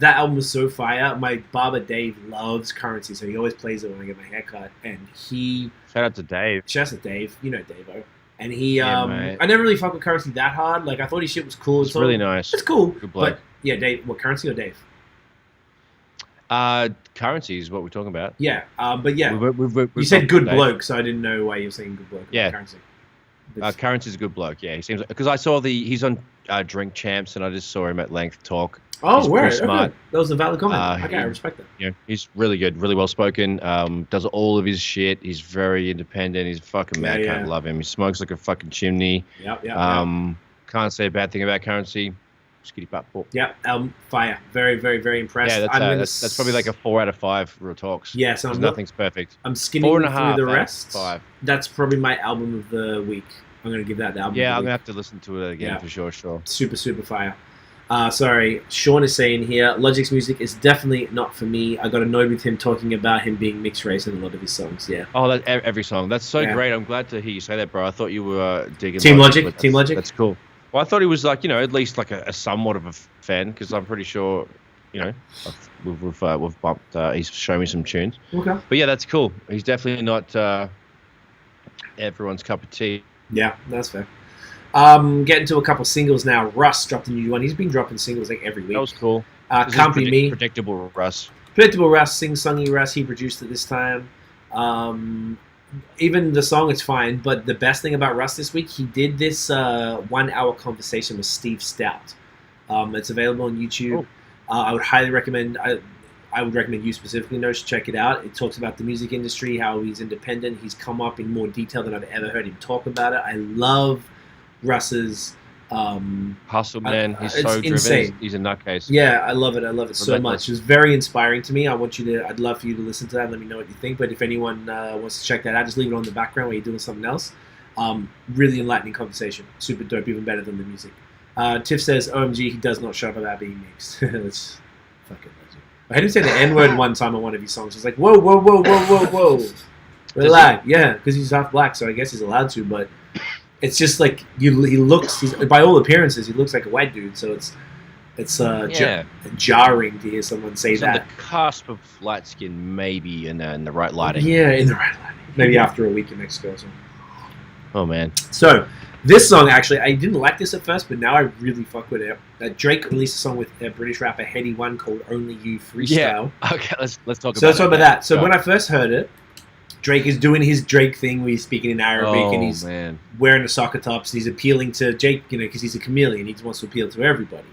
album was so fire. My barber Dave loves Currency, so he always plays it when I get my haircut. And shout out to Dave. Shout out to Dave. You know Dave-o. And I never really fucked with Currency that hard. Like I thought his shit was cool. It's really nice. It's cool. Good bloke. But yeah, Dave. What, Currency or Dave? Currency is what we're talking about. Yeah, but yeah, you said good bloke, so I didn't know why you were saying good bloke. Yeah, Currency. Currency's a good bloke. Yeah, he seems because I saw he's on Drink Champs, and I just saw him at length talk. Oh, where? Smart. That was a valid comment. Okay, I respect that. Yeah, he's really good, really well spoken. Does all of his shit. He's very independent. He's fucking mad. Can't love him. He smokes like a fucking chimney. Yeah. Can't say a bad thing about Currency. Skitty Pat Pop. Yeah, fire. Very, very, very impressed. Yeah, that's probably like a 4 out of 5 real talks. Yeah, so nothing's perfect. I'm skimming 4.5 through the rest. 5. That's probably my album of the week. I'm gonna give that the album. Yeah, I'm gonna have to listen to it again for sure. Super, super fire. Sorry, Sean is saying here, Logic's music is definitely not for me. I got annoyed with him talking about him being mixed race in a lot of his songs. Yeah. Oh, every song. That's so great. I'm glad to hear you say that, bro. I thought you were digging Team Logic. Team Logic. That's cool. Well, I thought he was like, at least like a somewhat of a fan, because I'm pretty sure you know, we've bumped. He's shown me some tunes. Okay. But yeah, that's cool. He's definitely not everyone's cup of tea. Yeah, that's fair. Getting to a couple singles now. Russ dropped a new one. He's been dropping singles like every week. That was cool. Can't Be Me. Predictable Russ. Predictable Russ, sing-songy Russ. He produced it this time. Even the song is fine, but the best thing about Russ this week, he did this 1 hour conversation with Steve Stout. It's available on YouTube. I would highly recommend. I would recommend you specifically, Nosh, check it out. It talks about the music industry, how he's independent. He's come up in more detail than I've ever heard him talk about it. I love Russ's hustle, man. He's so driven. Insane. He's a nutcase. Yeah, I love it. I love it so much. It was very inspiring to me. I'd love for you to listen to that and let me know what you think. But if anyone wants to check that out, just leave it on the background while you're doing something else. Really enlightening conversation. Super dope, even better than the music. Tiff says, OMG, he does not shut up about being mixed. That's fucking legend. I heard him say the N-word one time on one of his songs. I was like, whoa, whoa, whoa, whoa, whoa, whoa. Relax. Yeah, because he's half black, so I guess he's allowed to, but it's just like, he looks, by all appearances, he looks like a white dude, so it's jarring to hear someone say he's that. on the cusp of light skin, maybe, in the right lighting. Yeah, in the right lighting. Maybe after a week in Mexico or something. Oh, man. So, this song, actually, I didn't like this at first, but now I really fuck with it. Drake released a song with British rapper Headie One called Only You Freestyle. Yeah. Okay, let's talk about that. So let's talk about that. So when I first heard it, Drake is doing his Drake thing where he's speaking in Arabic and he's wearing the soccer tops. And he's appealing to Jake, because he's a chameleon. He just wants to appeal to everybody.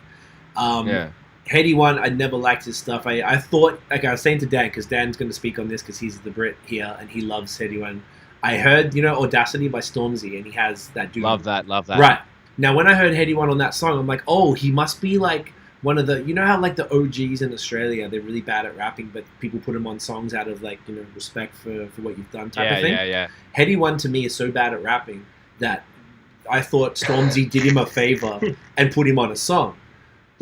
Headie One, I never liked his stuff. I thought, like I was saying to Dan, because Dan's going to speak on this because he's the Brit here and he loves Headie One. I heard, Audacity by Stormzy, and he has that dude. Love that. Right. Now, when I heard Headie One on that song, I'm like, oh, he must be like one of the, how like the OGs in Australia, they're really bad at rapping, but people put them on songs out of like, respect for what you've done type of thing. Yeah. Headie One to me is so bad at rapping that I thought Stormzy did him a favor and put him on a song.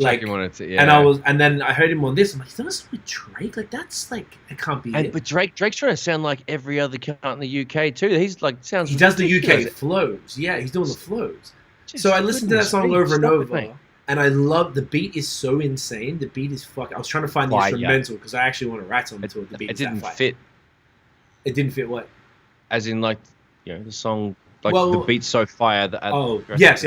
Like, and then I heard him on this. I'm like, he's done this with Drake. Like, that's like, it can't be it. But Drake's trying to sound like every other cunt in the UK too. He's like sounds. He does the UK flows. Yeah, he's doing the flows. So I listened to that song over and over, and I love the beat. Is so insane. The beat is fuck. I was trying to find the instrumental because I actually want to write something to it. The beat it didn't fit. It didn't fit what? As in, like, the song. Like, the beat's so fire that... yes.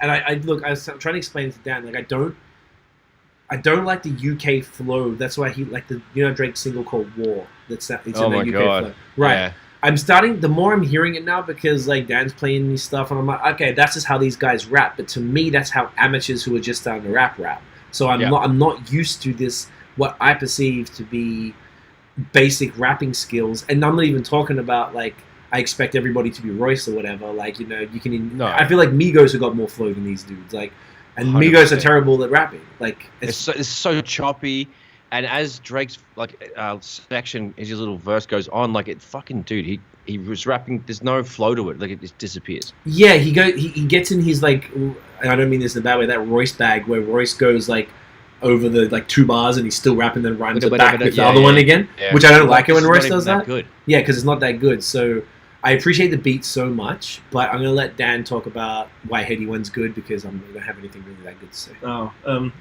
And I look, I was trying to explain it to Dan, like, I don't like the UK flow. That's why he, like, Drake's single called War. It's in the UK flow. Right. Yeah. I'm starting, the more I'm hearing it now, because, like, Dan's playing these stuff, and I'm like, okay, that's just how these guys rap. But to me, that's how amateurs who are just starting to rap. So I'm not used to this, what I perceive to be basic rapping skills. And I'm not even talking about, like, I expect everybody to be Royce or whatever. Like, you can... No. I feel like Migos have got more flow than these dudes. Like, and 100%. Migos are terrible at rapping. Like, it's so choppy. And as Drake's, like, section, his little verse goes on, like, it fucking... Dude, he was rapping... There's no flow to it. Like, it just disappears. Yeah, he gets in his, like... I don't mean this in a bad way. That Royce bag where Royce goes, like, over the, like, 2 bars and he's still rapping, then rhymes it back with the other one again. Yeah. Which I don't like it when Royce does that. Good. Yeah, because it's not that good. So... I appreciate the beat so much, but I'm going to let Dan talk about why Headie One's good because I don't have anything really that good to say. Oh,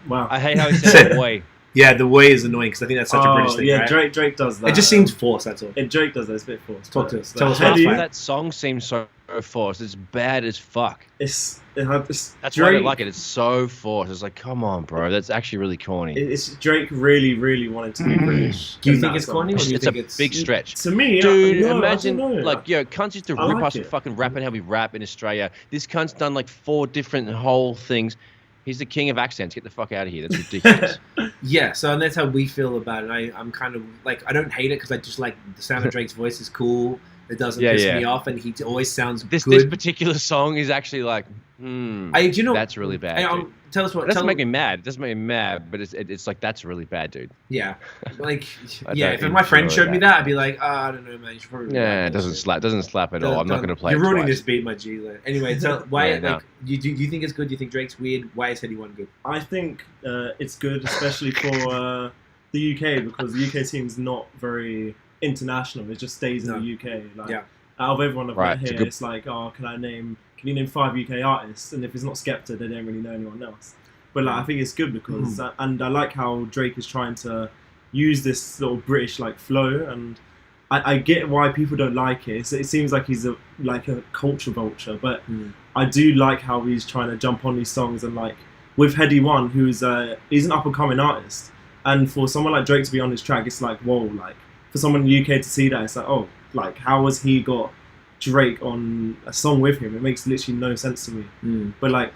wow. I hate how he said the way. Yeah, the way is annoying because I think that's such a British thing, right? Drake does that. It just seems forced, that's all. Drake does that, it's a bit forced. Talk to us. Tell us that song seems so forced. It's bad as fuck. That's Drake, why I don't like it. It's so forced. It's like, come on, bro. That's actually really corny. It's Drake really, really wanted to be British. Do you think it's corny? Or do you think it's a big stretch. To me, dude, imagine, like, cunts used to rip us and fucking rapping how we rap in Australia. This cunt's done like 4 different whole things. He's the king of accents. Get the fuck out of here. That's ridiculous. Yeah, so and that's how we feel about it. I'm kind of like, I don't hate it because I just like the sound of Drake's voice is cool. It doesn't piss me off, and he always sounds good. This particular song is actually like, that's really bad. Tell us what. It doesn't make me mad. It doesn't make me mad, but it's like, that's really bad, dude. Yeah, like if my friend showed me that, I'd be like, I don't know, man. You should probably it doesn't slap. Doesn't slap at all. I'm not gonna play. You're ruining this beat, my G. Anyway, so why? Do you think it's good? Do you think Drake's weird? Why is Headie One good? I think it's good, especially for the UK, because the UK team's not very international. It just stays in the UK. Out of everyone I've met here, it's like, can you name 5 UK artists? And if it's not Skepta, they don't really know anyone else. But like, I think it's good because, and I like how Drake is trying to use this sort of British like flow, and I get why people don't like it. It seems like he's a culture vulture, but I do like how he's trying to jump on these songs, and like with Headie One, he's an up and coming artist, and for someone like Drake to be on this track, it's like whoa, like for someone in the UK to see that, it's like oh, like how has he got Drake on a song with him? It makes literally no sense to me. But like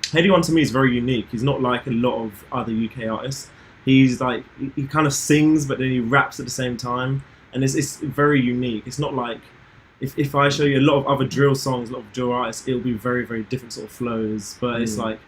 Headie One to me is very unique. He's not like a lot of other UK artists. He's like he kind of sings, but then he raps at the same time, and it's very unique. It's not like if I show you a lot of other drill songs, a lot of drill artists, it'll be very very different sort of flows. But it's like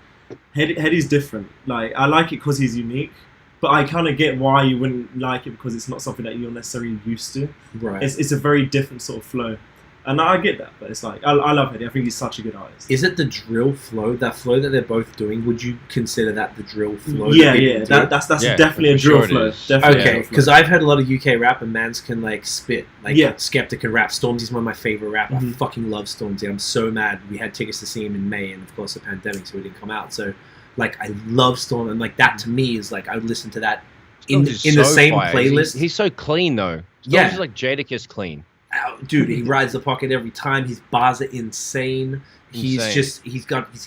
Headie's different. Like I like it because he's unique, but I kind of get why you wouldn't like it because it's not something that you're necessarily used to. Right. It's a very different sort of flow. And I get that, but it's like, I love Headie. I think he's such a good artist. Is it the drill flow? That flow that they're both doing, would you consider that the drill flow? Yeah. That's definitely a drill flow. Okay, because I've heard a lot of UK rap and mans can like spit. Like Skepta can rap. Stormzy's one of my favorite rappers. I fucking love Stormzy. I'm so mad. We had tickets to see him in May, and of course the pandemic, so he didn't come out. So like I love Storm, and like that to me is like I would listen to that in the same playlist. He's so clean though. Stormzy's like Jadakiss clean. Dude, he rides the pocket every time. His bars are insane. He's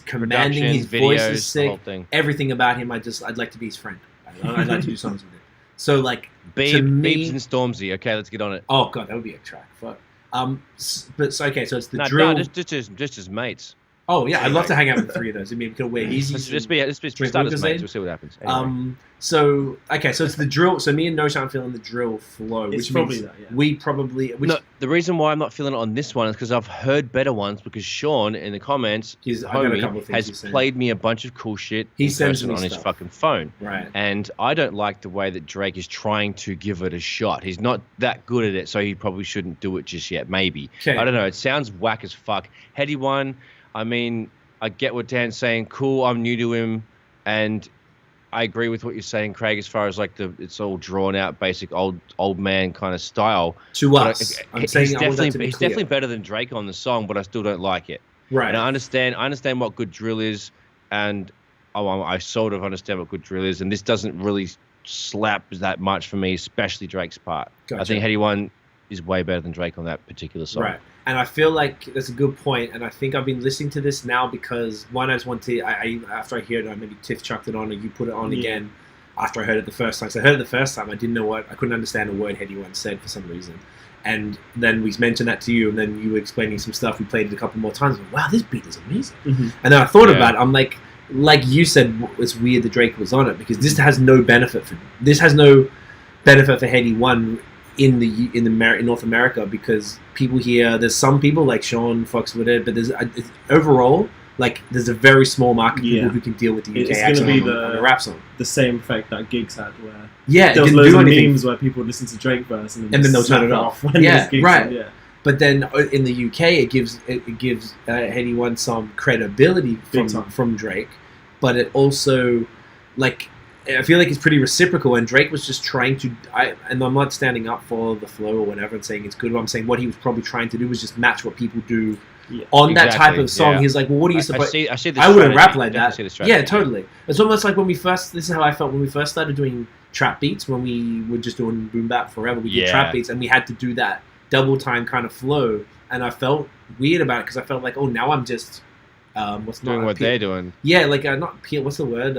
commanding. His voice is sick. Everything about him, I'd like to be his friend. I'd like to do songs with him. So like, Beebs and Stormzy. Okay, let's get on it. Oh god, that would be a track. Fuck. But so it's the drill. No, just as mates. Oh yeah, I'd love to hang out with the three of those. I mean, we could wear easy. Let's start as mates. We'll see what happens. Anyway. So it's the drill. So me and Nosh aren't feeling the drill flow, which means we probably. No, the reason why I'm not feeling it on this one is because I've heard better ones. Because Sean in the comments, has played me a bunch of cool shit. He sends me on his fucking phone, right? And I don't like the way that Drake is trying to give it a shot. He's not that good at it, so he probably shouldn't do it just yet. Maybe I don't know. It sounds whack as fuck. Headie One. I mean, I get what Dan's saying. Cool, I'm new to him, and I agree with what you're saying, Craig. As far as like it's all drawn out, basic old man kind of style. To us, he's definitely better than Drake on the song, but I still don't like it. Right. And I understand what good drill is, and I sort of understand what good drill is, and this doesn't really slap that much for me, especially Drake's part. Gotcha. I think Headie One is way better than Drake on that particular song. Right. And I feel like that's a good point, and I think I've been listening to this now because one, I just want to. After I heard it, maybe Tiff chucked it on, or you put it on again. After I heard it the first time, so I heard it the first time, I couldn't understand a word Headie One said for some reason, and then we mentioned that to you, and then you were explaining some stuff. We played it a couple more times. Like, wow, this beat is amazing. And then I thought about it. I'm like you said, it's weird that Drake was on it because this has no benefit for Headie One. In North America, because people here, there's some people like Sean fucks with it, but there's overall like there's a very small market of people who can deal with the UK accent on a rap song. The same effect that Gigs had, where there was loads of memes where people listen to Drake verse and then they'll turn it off. When right. But then in the UK, it gives Headie One some credibility from Drake, but it also like. I feel like it's pretty reciprocal, and Drake was just trying to. And I'm not standing up for the flow or whatever and saying it's good. But I'm saying what he was probably trying to do was just match what people do on that type of song. He's like, well, what are you supposed? I wouldn't rap like that. Yeah, totally. It's almost like when we first. This is how I felt when we first started doing trap beats. When we were just doing boom bap forever, we did trap beats, and we had to do that double time kind of flow. And I felt weird about it because I felt like, oh, now I'm just doing what they're doing. Yeah, like not what's the word?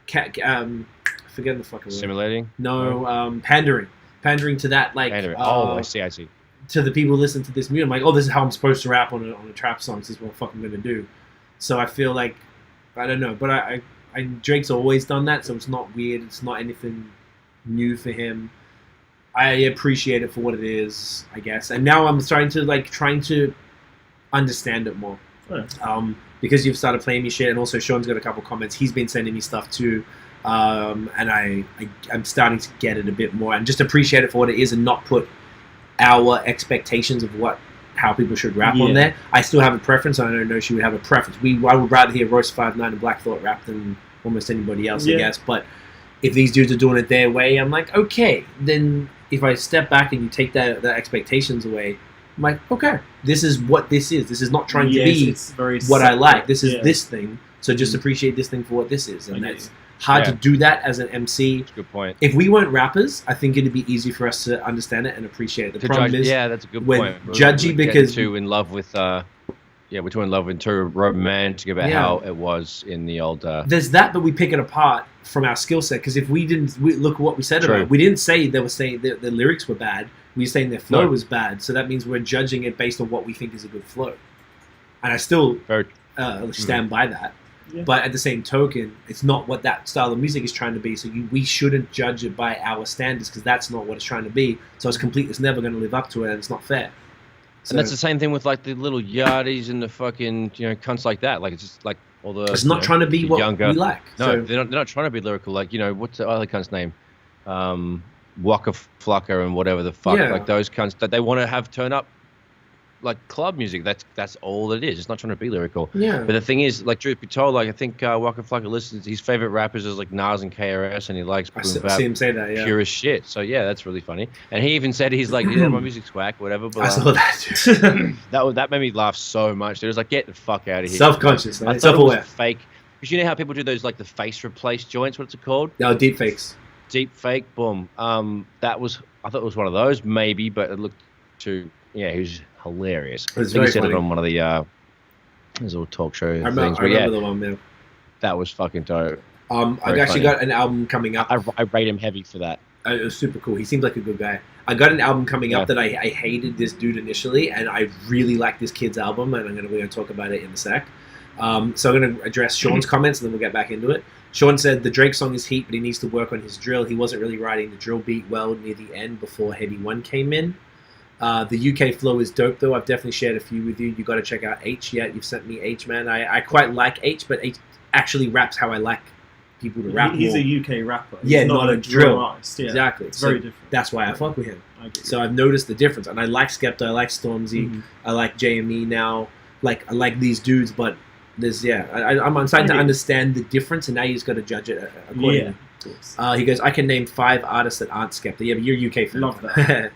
Forget the fucking word. Simulating? No, pandering to that, like. I see. To the people who listen to this music, I'm like, oh, this is how I'm supposed to rap on a trap song. This is what I'm fucking gonna do. So I feel like, I don't know, but I Drake's always done that, so it's not weird. It's not anything new for him. I appreciate it for what it is, I guess. And now I'm trying to understand it more. Right. Because you've started playing me shit, and also Sean's got a couple comments. He's been sending me stuff too, and I'm starting to get it a bit more and just appreciate it for what it is, and not put our expectations of how people should rap on there. I still have a preference. I don't know she would have a preference. I would rather hear Royce 5'9" and Black Thought rap than almost anybody else, I guess. But if these dudes are doing it their way, I'm like, okay. Then if I step back and you take the expectations away, I'm like, okay, this is what this is. This is not trying to be what I like. This is this thing. So just appreciate this thing for what this is. And that's hard to do that as an MC. That's a good point. If we weren't rappers, I think it'd be easy for us to understand it and appreciate it. The problem is, that's a good point. Judgy because we're too in love with we're too in love with too romantic about how it was in the old. There's that, but we pick it apart from our skill set. Because if we didn't look at what we said about it, we didn't say they were saying the lyrics were bad. We were saying their flow was bad. So that means we're judging it based on what we think is a good flow. And I still stand by that. Yeah. But at the same token, it's not what that style of music is trying to be. So we shouldn't judge it by our standards because that's not what it's trying to be. So it's never going to live up to it, and it's not fair. So, and that's the same thing with like the little yardies and the fucking cunts like that. Like it's just like all the. It's not trying to be what we like. No, so, they're not trying to be lyrical. Like what's the other cunt's name? Waka Flocka and whatever the fuck. Yeah. Like those cunts that they want to have turn up. Like club music, that's all it is. It's not trying to be lyrical. Yeah. But the thing is, like truth be told, like I think Waka Flocka listens. His favorite rappers is like Nas and KRS, and he likes. I see him say that. Yeah. Pure as shit. So yeah, that's really funny. And he even said he's like, my music's whack, whatever. But I saw that. that made me laugh so much. It was like, get the fuck out of here. Self-conscious, man. I thought it was fake. Because you know how people do those like the face replace joints. What's it called? No, deep fakes. Deep fake. Boom. I thought it was one of those maybe, but it looked too. Yeah, he was hilarious. I think he said it on one of the those little talk show things. I remember the one, man. That was fucking dope. I've actually got an album coming up. I rate him heavy for that. It was super cool. He seems like a good guy. I got an album coming up that I hated this dude initially, and I really like this kid's album, and we're going to talk about it in a sec. So I'm going to address Sean's comments, and then we'll get back into it. Sean said the Drake song is heat, but he needs to work on his drill. He wasn't really riding the drill beat well near the end before Headie One came in. The UK flow is dope, though. I've definitely shared a few with you. You got to check out H. Yeah, you've sent me H, man. I quite like H, but H actually raps how I like people to rap. He's a UK rapper. He's not a drill artist. Yeah. Exactly. It's very different. That's why I fuck with him. So I've noticed the difference, and I like Skepta, I like Stormzy, I like JME now. Like I like these dudes, but there's I'm starting to understand the difference, and now you just got to judge it accordingly. Yeah. He goes, I can name 5 artists that aren't Skepta. Yeah, but you're UK fan. Love that.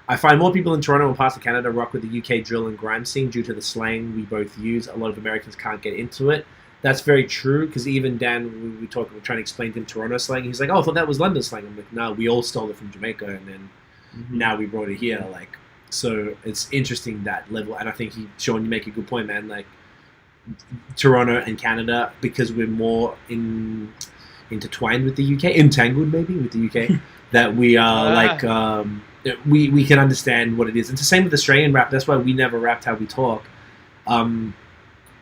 I find more people in Toronto and parts of Canada rock with the UK drill and grime scene due to the slang we both use. A lot of Americans can't get into it. That's very true, because even Dan, we're trying to explain to him Toronto slang. He's like, oh, I thought that was London slang. I'm like, no, we all stole it from Jamaica, and then now we brought it here. Like, so it's interesting that level. And I think Sean, you make a good point, man. Like, Toronto and Canada, because we're more intertwined with the UK, entangled maybe with the UK, that we are we can understand what it is. And it's the same with Australian rap. That's why we never rapped how we talk.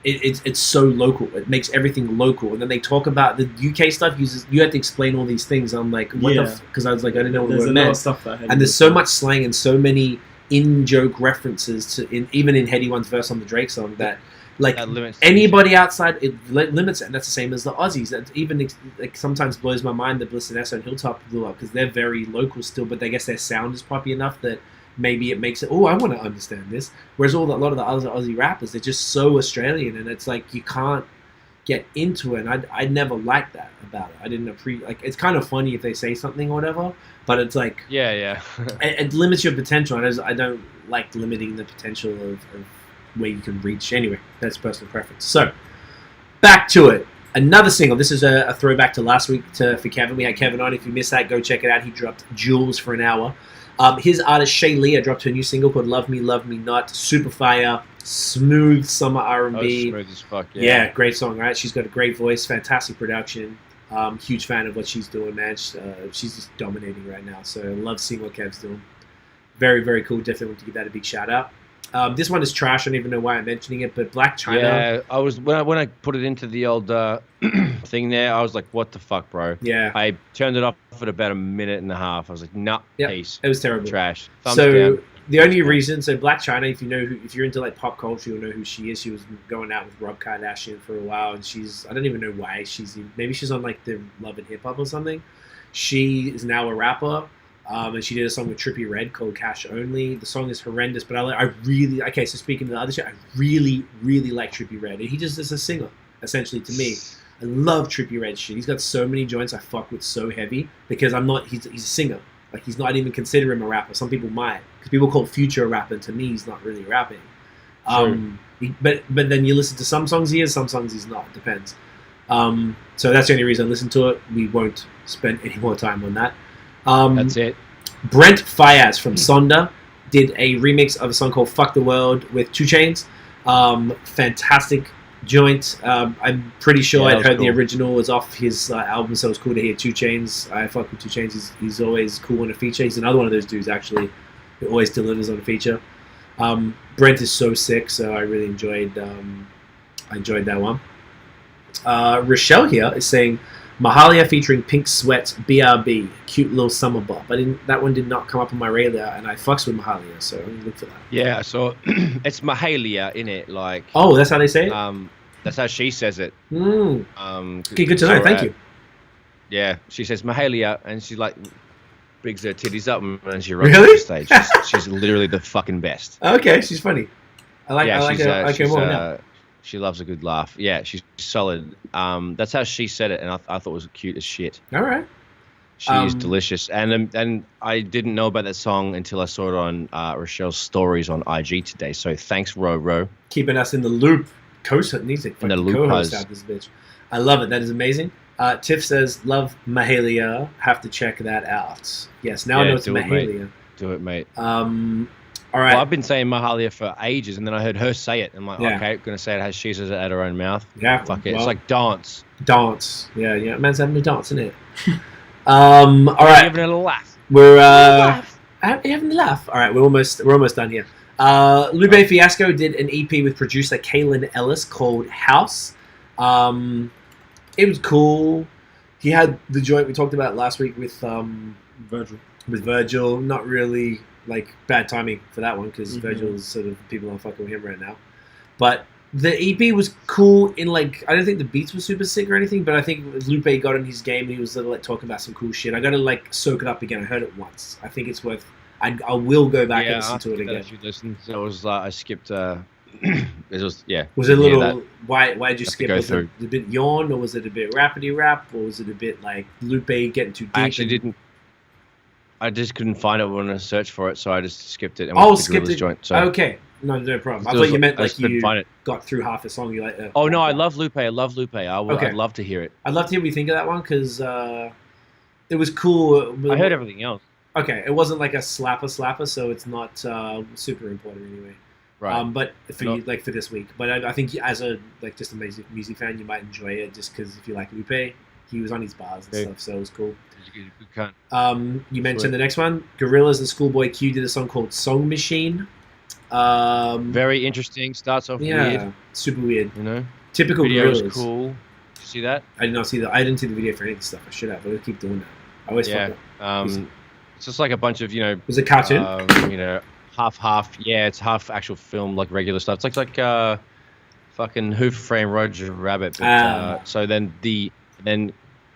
It's so local. It makes everything local. And then they talk about the UK stuff. You have to explain all these things. I'm like, what the because I was like, I didn't know what the word meant. And there's so much slang and so many in-joke references to even in Headie One's verse on the Drake song that. Like anybody outside, it limits it, and that's the same as the Aussies. That even sometimes blows my mind that Bliss and Esso and Hilltop blew up because they're very local still, but I guess their sound is poppy enough that maybe it makes it. Oh, I want to understand this. Whereas a lot of the other Aussie rappers, they're just so Australian, and it's like you can't get into it. And I never liked that about it. I didn't appreciate. It's kind of funny if they say something or whatever, but it's like it limits your potential. And I don't like limiting the potential of where you can reach. Anyway, that's personal preference. So, back to it. Another single. This is a throwback to last week for Kevin. We had Kevin on. If you missed that, go check it out. He dropped Jules for an hour. His artist Shay Lia dropped her new single called Love Me, Love Me Not. Super fire. Smooth summer R&B. Smooth as fuck, yeah, great song, right? She's got a great voice, fantastic production. Huge fan of what she's doing, man. She's just dominating right now. So, love seeing what Kev's doing. Very, very cool. Definitely want to give that a big shout out. This one is trash. I don't even know why I'm mentioning it, but Blacc Chyna. Yeah, I was when I put it into the old thing there. I was like, "What the fuck, bro?" Yeah. I turned it off at about a minute and a half. I was like, "Nah, peace." It was terrible. Trash. Thumbs down. The only reason, Blacc Chyna, if you're into like pop culture, you'll know who she is. She was going out with Rob Kardashian for a while, and I don't even know why maybe she's on like the Love and Hip Hop or something. She is now a rapper. And she did a song with Trippie Redd called Cash Only. The song is horrendous, but so speaking of the other shit, I really, really like Trippie Redd. And he just is a singer, essentially, to me. I love Trippie Redd shit. He's got so many joints I fuck with so heavy because he's a singer. Like, he's not even consider him a rapper. Some people might. Because people call Future a rapper, and to me, he's not really rapping. But then you listen to some songs he is, some songs he's not. It depends. So that's the only reason I listen to it. We won't spend any more time on that. That's it. Brent Faiyaz from Sonda did a remix of a song called "Fuck the World" with 2 Chainz. Fantastic joint. I'm pretty sure I'd heard the original was off his album, so it was cool to hear 2 Chainz. I fuck with 2 Chainz. He's always cool on a feature. He's another one of those dudes actually who always delivers on a feature. Brent is so sick, so I really enjoyed that one. Rochelle here is saying Mahalia featuring Pink Sweat, BRB, cute little summer bop. That one did not come up on my radar, and I fucks with Mahalia, so I'm gonna look for that. Yeah, so it's Mahalia in it, like. Oh, that's how they say it. That's how she says it. Okay, good to know. Thank you. Yeah, she says Mahalia, and she like bigs her titties up and she runs on the stage. She's literally the fucking best. Okay, she's funny. I like her more now. She loves a good laugh. Yeah, she's solid. That's how she said it, and I thought it was cute as shit. All right. She is delicious. And I didn't know about that song until I saw it on Rochelle's stories on IG today. So thanks, Ro. Keeping us in the loop. Co-host needs it. In the loop. Co-host out this bitch. I love it. That is amazing. Tiff says, love Mahalia. Have to check that out. Yes, now I know it's Mahalia. Do it, mate. All right. Well, I've been saying Mahalia for ages, and then I heard her say it. I'm like, okay, I'm going to say it as she says it at her own mouth. Yeah. Fuck it. It's like dance. Dance. Yeah. Man's having a dance, isn't it? All right. Having a little laugh. We're having a laugh. All right, we're almost done here. Lupe Fiasco did an EP with producer Kaelin Ellis called House. It was cool. He had the joint we talked about last week with Virgil. Not really like bad timing for that one because Virgil's sort of people aren't fucking with him right now. But the EP was cool in like I don't think the beats were super sick or anything, but I think Lupe got in his game and he was like talking about some cool shit. I gotta like soak it up again. I heard it once. I think it's worth. I will go back and listen to it again. If you listen, so it was I skipped. It was Was it a little? Why did you skip? Was it a bit yawn, or was it a bit rapidy rap, or was it a bit like Lupe getting too deep? I actually didn't. I just couldn't find it when I searched for it, so I just skipped it. And skipped it. Joint, so. Okay, no problem. I thought you meant like you find it. Got through half a song. You like? Oh no, I love Lupe. I'd love to hear it. I'd love to hear what you think of that one because it was cool. I heard everything else. Okay, it wasn't like a slapper, so it's not super important anyway. Right. But for you, like for this week, but I think as a just a music fan, you might enjoy it just because if you like Lupe, he was on his bars and stuff, so it was cool. Good cunt. You mentioned the next one, Gorillaz and Schoolboy Q did a song called "Song Machine." Very interesting. Starts off weird. Super weird. You know, typical video Gorillaz. Was cool. Did you see that? I did not see that. I didn't see the video for any of the stuff. I should have, but I'll keep doing that. I always fuck up. It's just like a bunch of Was it cartoon? Half. Yeah, it's half actual film, like regular stuff. It's like fucking Who Framed Roger Rabbit. But, so then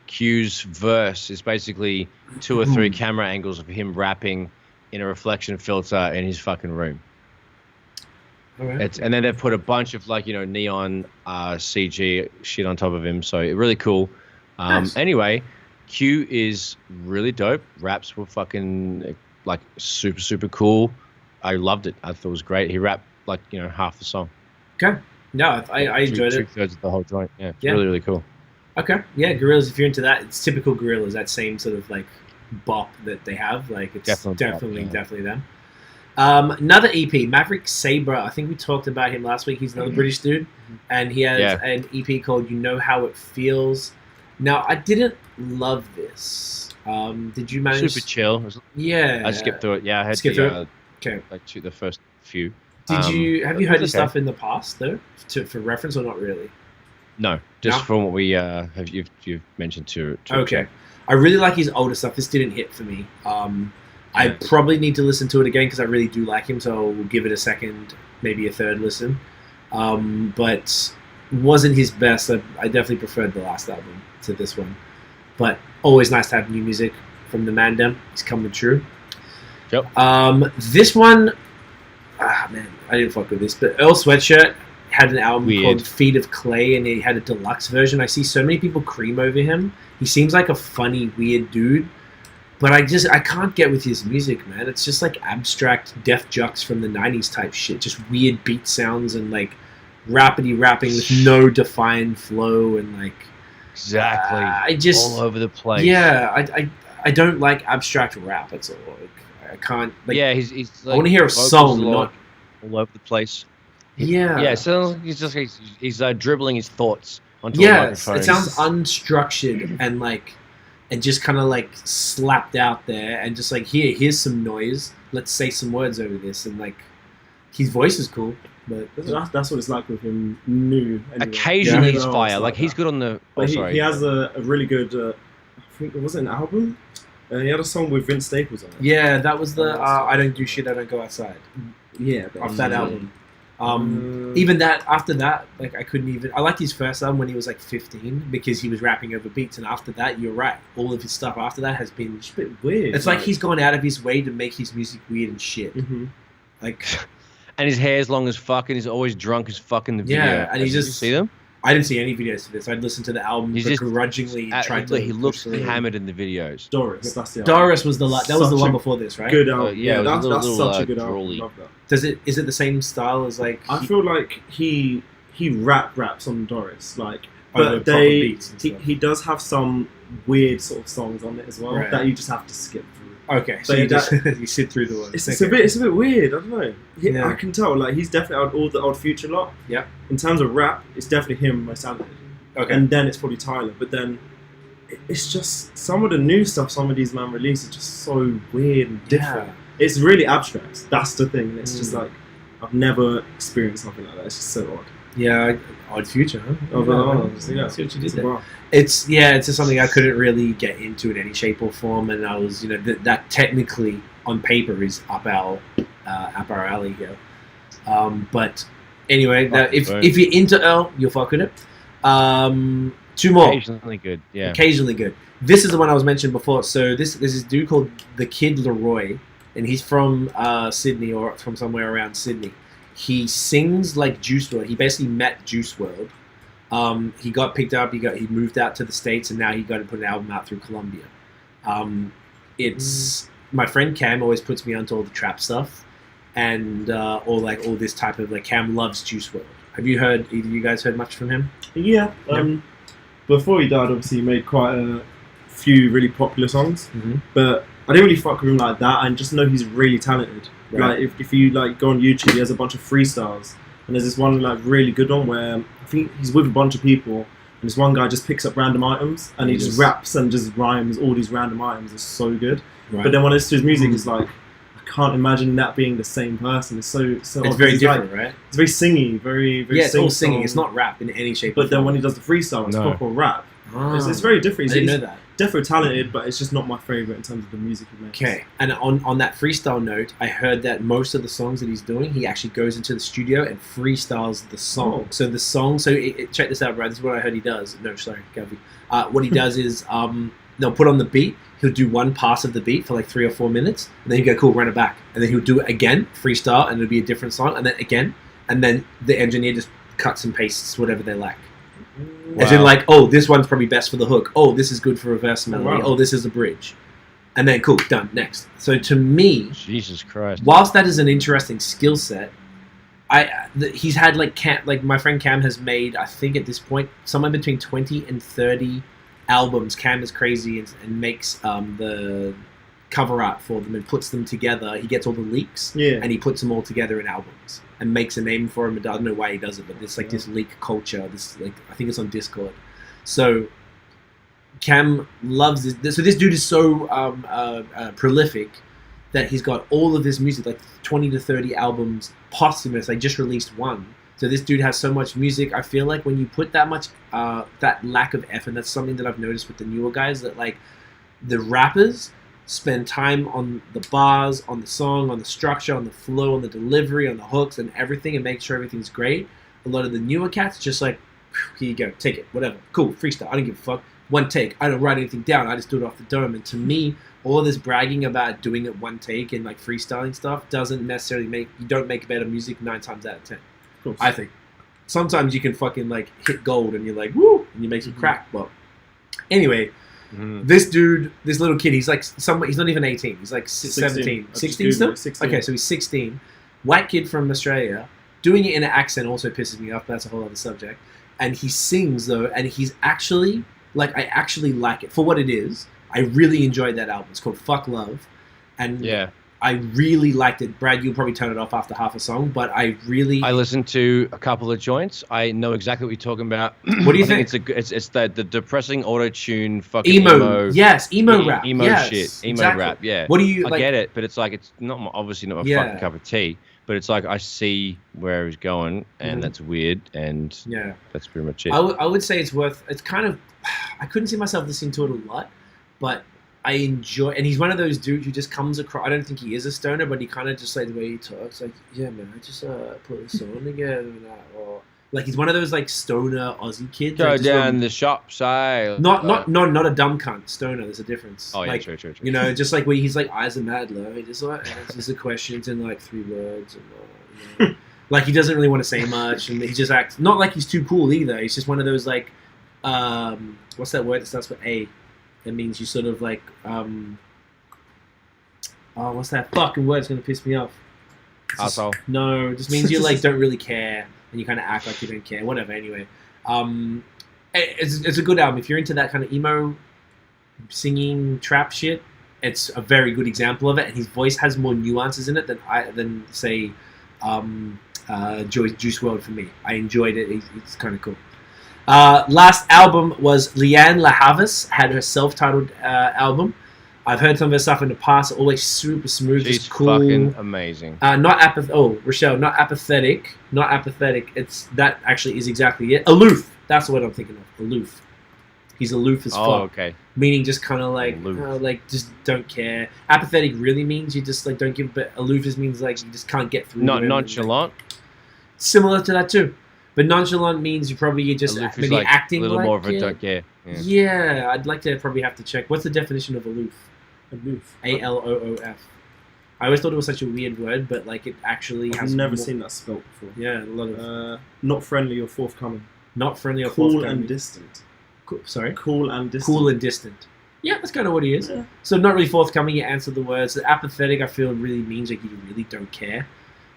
Q's verse is basically 2 or 3 camera angles of him rapping in a reflection filter in his fucking room. All right. And then they put a bunch of neon CG shit on top of him. So really cool. Nice. Anyway, Q is really dope. Raps were fucking super, super cool. I loved it. I thought it was great. He rapped half the song. Okay. No, I enjoyed it. 2/3 of the whole joint. Yeah, it's really, really cool. Okay. Yeah, Gorillaz, if you're into that, it's typical Gorillaz, that same sort of bop that they have. It's definitely them. Another EP, Maverick Sabre. I think we talked about him last week. He's another British dude. And he has an EP called You Know How It Feels. Now, I didn't love this. Did you manage? Super chill. Yeah. I skipped through it. Yeah, I had skip through it. Okay. The first few. Have you heard his stuff in the past though, for reference or not really? No, just from what we have you've mentioned to okay. I really like his older stuff. This didn't hit for me. I probably need to listen to it again because I really do like him. So we'll give it a second, maybe a third listen. But wasn't his best. I definitely preferred the last album to this one. But always nice to have new music from the man. He's coming true. Yep. This one, man, I didn't fuck with this. But Earl Sweatshirt had an album called Feet of Clay, and he had a deluxe version. I see so many people cream over him. He seems like a funny, weird dude, but I can't get with his music, man. It's just like abstract Def Jux from the 90s type shit. Just weird beat sounds and rapping with no defined flow and like exactly. I just all over the place. Yeah, I don't like abstract rap. That's all. Like, I can't. Like, yeah, he's like, I want to hear a song, not all over the place. Yeah. So he's dribbling his thoughts onto a yeah, microphone. it sounds unstructured and like, and just kind of like slapped out there, and just like here's some noise. Let's say some words over this, and like, his voice is cool, but that's what it's like with him. New. Anyway. Occasionally he's fire. Like he's good on the. But sorry. He has a really good. I think was it an album? He had a song with Vince Staples on it. Yeah, that was the I Don't Do Shit, I Don't Go Outside. Yeah, off that album. Even that, after that, like I couldn't even. I liked his first album when he was like 15 because he was rapping over beats, and after that, you're right. All of his stuff after that has been a bit weird. It's like he's gone out of his way to make his music weird and shit. Mm-hmm. Like, and his hair's long as fuck, and he's always drunk as fuck in the video. Yeah, and he Did just you see them. I didn't see any videos to this. I'd listen to the album, but begrudgingly tried to. He looks hammered in the videos. Doris, that's the album. Doris was the one before this, right? Good album. Yeah, that's such a good album. Love that. Is it the same style as like? I feel like he raps on Doris, like, but he does have some weird sort of songs on it as well that you just have to skip through. Okay, so you sit through the words. It's a bit weird. I don't know. I can tell. Like, he's definitely out all the old Future lot. Yeah. In terms of rap, it's definitely him most talented. Okay. And then it's probably Tyler. But then it's just some of the new stuff some of these man release is just so weird and different. Yeah. It's really abstract. That's the thing. It's just like I've never experienced something like that. It's just so odd. Yeah, Odd Future, huh? Yeah. See what you did there. It's just something I couldn't really get into in any shape or form, and I was, that technically on paper is up our alley here. But anyway, if you're into Earl, you'll fuck with it. Two more. Occasionally good, yeah. Occasionally good. This is the one I was mentioning before. So this is a dude called the Kid Laroi, and he's from Sydney or from somewhere around Sydney. He sings like Juice WRLD. He basically met Juice WRLD. He got picked up. He moved out to the States, and now he got to put an album out through Columbia. It's my friend Cam always puts me onto all the trap stuff, and or like all this type of like Cam loves Juice WRLD. Have you heard? Either of you guys heard much from him? Yeah. Before he died, obviously he made quite a few really popular songs, but I didn't really fuck with him like that. I just know he's really talented. Right. Like if you like go on YouTube, he has a bunch of freestyles, and there's this one like really good one where I think he's with a bunch of people, and this one guy just picks up random items and he just raps and just rhymes all these random items. It's so good. Right. But then when I listen to his music, it's like I can't imagine that being the same person. It's so. It's very different, right? It's very singy, very it's all singing. It's not rap in any shape. But then when he does the freestyle, it's proper rap. It's very different. I didn't know that. Definitely talented, but it's just not my favorite in terms of the music he makes. Okay, and on that freestyle note, I heard that most of the songs that he's doing, he actually goes into the studio and freestyles the song. So the song, check this out, Brad. This is what I heard he does. No, sorry, Gabby. What he does is they'll put on the beat. He'll do one pass of the beat for like 3 or 4 minutes, and then he'll go, cool, run it back, and then he'll do it again, freestyle, and it'll be a different song, and then again, and then the engineer just cuts and pastes whatever they like. Wow. As in like, oh, this one's probably best for the hook. Oh, this is good for a verse melody. Oh, this is the bridge. And then, cool, done, next. So to me, Jesus Christ, whilst that is an interesting skill set, he's had like my friend Cam has made, I think at this point, somewhere between 20 and 30 albums. Cam is crazy and makes the cover art for them and puts them together. He gets all the leaks and he puts them all together in albums and makes a name for him. I don't know why he does it, but there's like this leak culture. This like I think it's on Discord. So Cam loves this. So this dude is so prolific that he's got all of this music, like 20 to 30 albums posthumous. I just released one. So this dude has so much music. I feel like when you put that much, that lack of effort, that's something that I've noticed with the newer guys, that like the rappers spend time on the bars, on the song, on the structure, on the flow, on the delivery, on the hooks and everything, and make sure everything's great. A lot of the newer cats just like, here you go, take it, whatever, cool, freestyle, I don't give a fuck, one take, I don't write anything down, I just do it off the dome. And to me, all this bragging about doing it one take and like freestyling stuff doesn't necessarily you don't make better music 9 times out of 10. I think. Sometimes you can fucking like hit gold and you're like, woo, and you make some crack. But anyway, this dude, this little kid, he's like he's not even 18. He's like 17. 16 still? 16. Okay, so he's 16. White kid from Australia. Doing it in an accent also pisses me off, but that's a whole other subject. And he sings, though, and he's actually, like, I actually like it for what it is. I really enjoyed that album. It's called Fuck Love. And I really liked it. Brad, you'll probably turn it off after half a song, but I listened to a couple of joints. I know exactly what you're talking about. What do you think? It's the depressing auto-tune fucking emo. Yes, emo rap. Emo yes, shit. Emo exactly. rap, yeah. What do you I get it, but it's like, it's obviously not my fucking cup of tea, but it's like, I see where he's going, and that's weird, and that's pretty much it. I would say it's kind of, I couldn't see myself listening to it a lot, but I enjoy, and he's one of those dudes who just comes across. I don't think he is a stoner, but he kind of just, like, the way he talks, like, yeah, man, I just put a song together, and that, or like, he's one of those, like, stoner Aussie kids. Go down the shop, say. Not a dumb cunt stoner. There's a difference. Oh yeah, like, true. You know, just like where he's like eyes are mad low. He just like answers the questions in like 3 words, and you know, like he doesn't really want to say much, and he just acts not like he's too cool either. He's just one of those like, what's that word that starts with A? It means you sort of like, what's that fucking word? It's gonna piss me off. Asshole. No, it just means you like don't really care, and you kind of act like you don't care. Whatever. Anyway, it's a good album if you're into that kind of emo, singing trap shit. It's a very good example of it, and his voice has more nuances in it than say, Juice WRLD for me. I enjoyed it. It's kind of cool. Last album was Lianna Havas, had her self-titled album. I've heard some of her stuff in the past. Always super smooth. She's cool. Fucking amazing. Rochelle, not apathetic. Not apathetic. That actually is exactly it. Aloof. That's what I'm thinking of. Aloof. He's aloof as fuck. Oh, okay. Meaning just kind of like, just don't care. Apathetic really means you just like don't give. But aloof just means like you just can't get through. Not nonchalant. Similar to that too. But nonchalant means you're just maybe like acting a little like more of a don't care. Yeah, I'd like to probably have to check. What's the definition of aloof? Aloof. ALOOF. I always thought it was such a weird word, but like it actually has. I've never seen that spelled before. Yeah, a lot of. Not friendly or forthcoming. Not friendly or forthcoming. Cool and distant. Sorry? Cool and distant. Cool and distant. Yeah, that's kind of what he is. Yeah. So not really forthcoming, you answer the words. The apathetic, I feel, really means like you really don't care.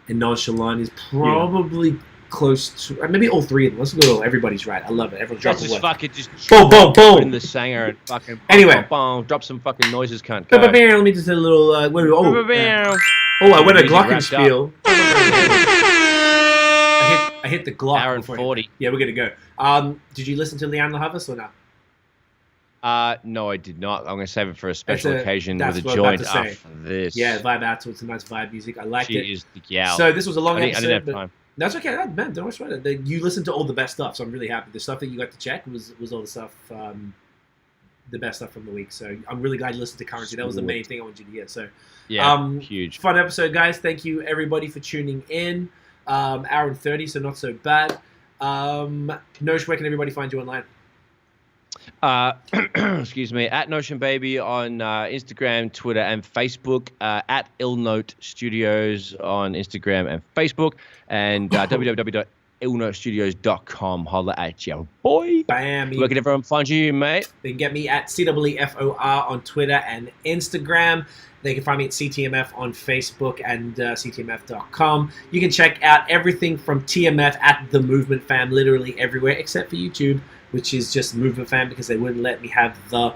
And nonchalant is probably close to... Maybe all three of them. Let's go. Everybody's right. I love it. Everyone drop a word. Fucking just... Boom, boom, boom! In the singer and fucking... Anyway. Drop some fucking noises, cunt. Let me just do a little... I went a glockenspiel. I hit the Glock. Hour and 40. Yeah, we're going to go. Did you listen to Lianna Havas or not? No, I did not. I'm going to save it for a special occasion with a joint after this. Yeah, vibe out to it. It's a nice vibe music. I liked it. She is the gal. So this was a long episode. I didn't have time. That's okay. Man, don't worry about it. You listened to all the best stuff, so I'm really happy. The stuff that you got to check was all the stuff, the best stuff from the week. So I'm really glad you listened to Currency. That was the main thing I wanted you to hear. So yeah, huge. Fun episode, guys. Thank you, everybody, for tuning in. Hour and 30, so not so bad. Nosh, where can everybody find you online? Excuse me, at Notion Baby on Instagram, Twitter, and Facebook. At Illnote Studios on Instagram and Facebook, and www.illnotestudios.com. Holla at your boy. Bam. Where can everyone find you, mate? They can get me at CWEFOR on Twitter and Instagram. They can find me at CTMF on Facebook and CTMF.com. You can check out everything from TMF at The Movement Fam, literally everywhere, except for YouTube, which is just Movement Fam because they wouldn't let me have the...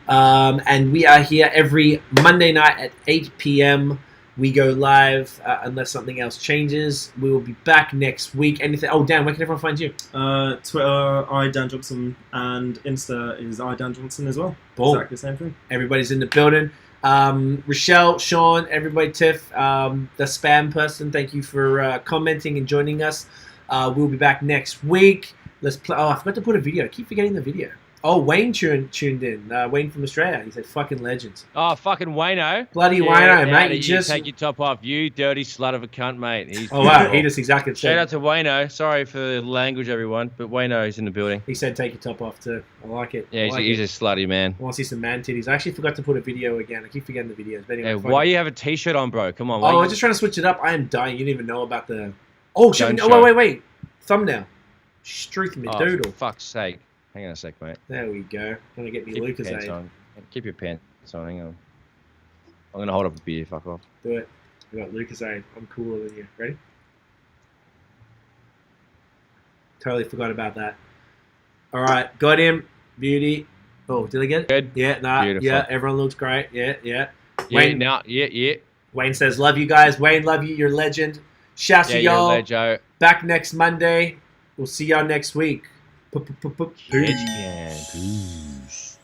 and we are here every Monday night at 8 p.m. We go live unless something else changes. We will be back next week. Anything? Oh, Dan, where can everyone find you? Twitter, Dan Johnson, and Insta is Dan Johnson as well. Boom. Exactly the same thing. Everybody's in the building. Rochelle, Sean, everybody, Tiff, the spam person, thank you for commenting and joining us. We'll be back next week. Let's play. Oh, I forgot to put a video. I keep forgetting the video. Oh, Wayne tuned in. Wayne from Australia. He said, "Fucking legends." Oh, fucking Wayno. Bloody Wayno, mate. You just take your top off, you dirty slut of a cunt, mate. He's wow, he just exactly said. Shout out to Wayno. Sorry for the language, everyone, but Wayno is in the building. He said, "Take your top off too." I like it. Yeah, he's a slutty man. I want to see some man titties. I actually forgot to put a video again. I keep forgetting the videos. But anyway, yeah, why you have a t-shirt on, bro? Come on. I was just trying to switch it up. I am dying. You didn't even know about the. Oh shit! Oh wait. Thumbnail. Struth me doodle. For fuck's sake. Hang on a sec, mate. There we go. Gonna get me Lucasade. Keep your pants on. Hang on. I'm gonna hold up a beer. Fuck off. Do it. I got Lucasade. I'm cooler than you. Ready? Totally forgot about that. All right, got him. Beauty. Oh, did I get it? Good. Yeah, nah, Beautiful. yeah. Everyone looks great. Yeah. Wayne, yeah. Wayne says, "Love you guys." Wayne, love you. You're a legend. Shouts to y'all. You're a legend. Back next Monday. We'll see y'all next week. Peace. Peace.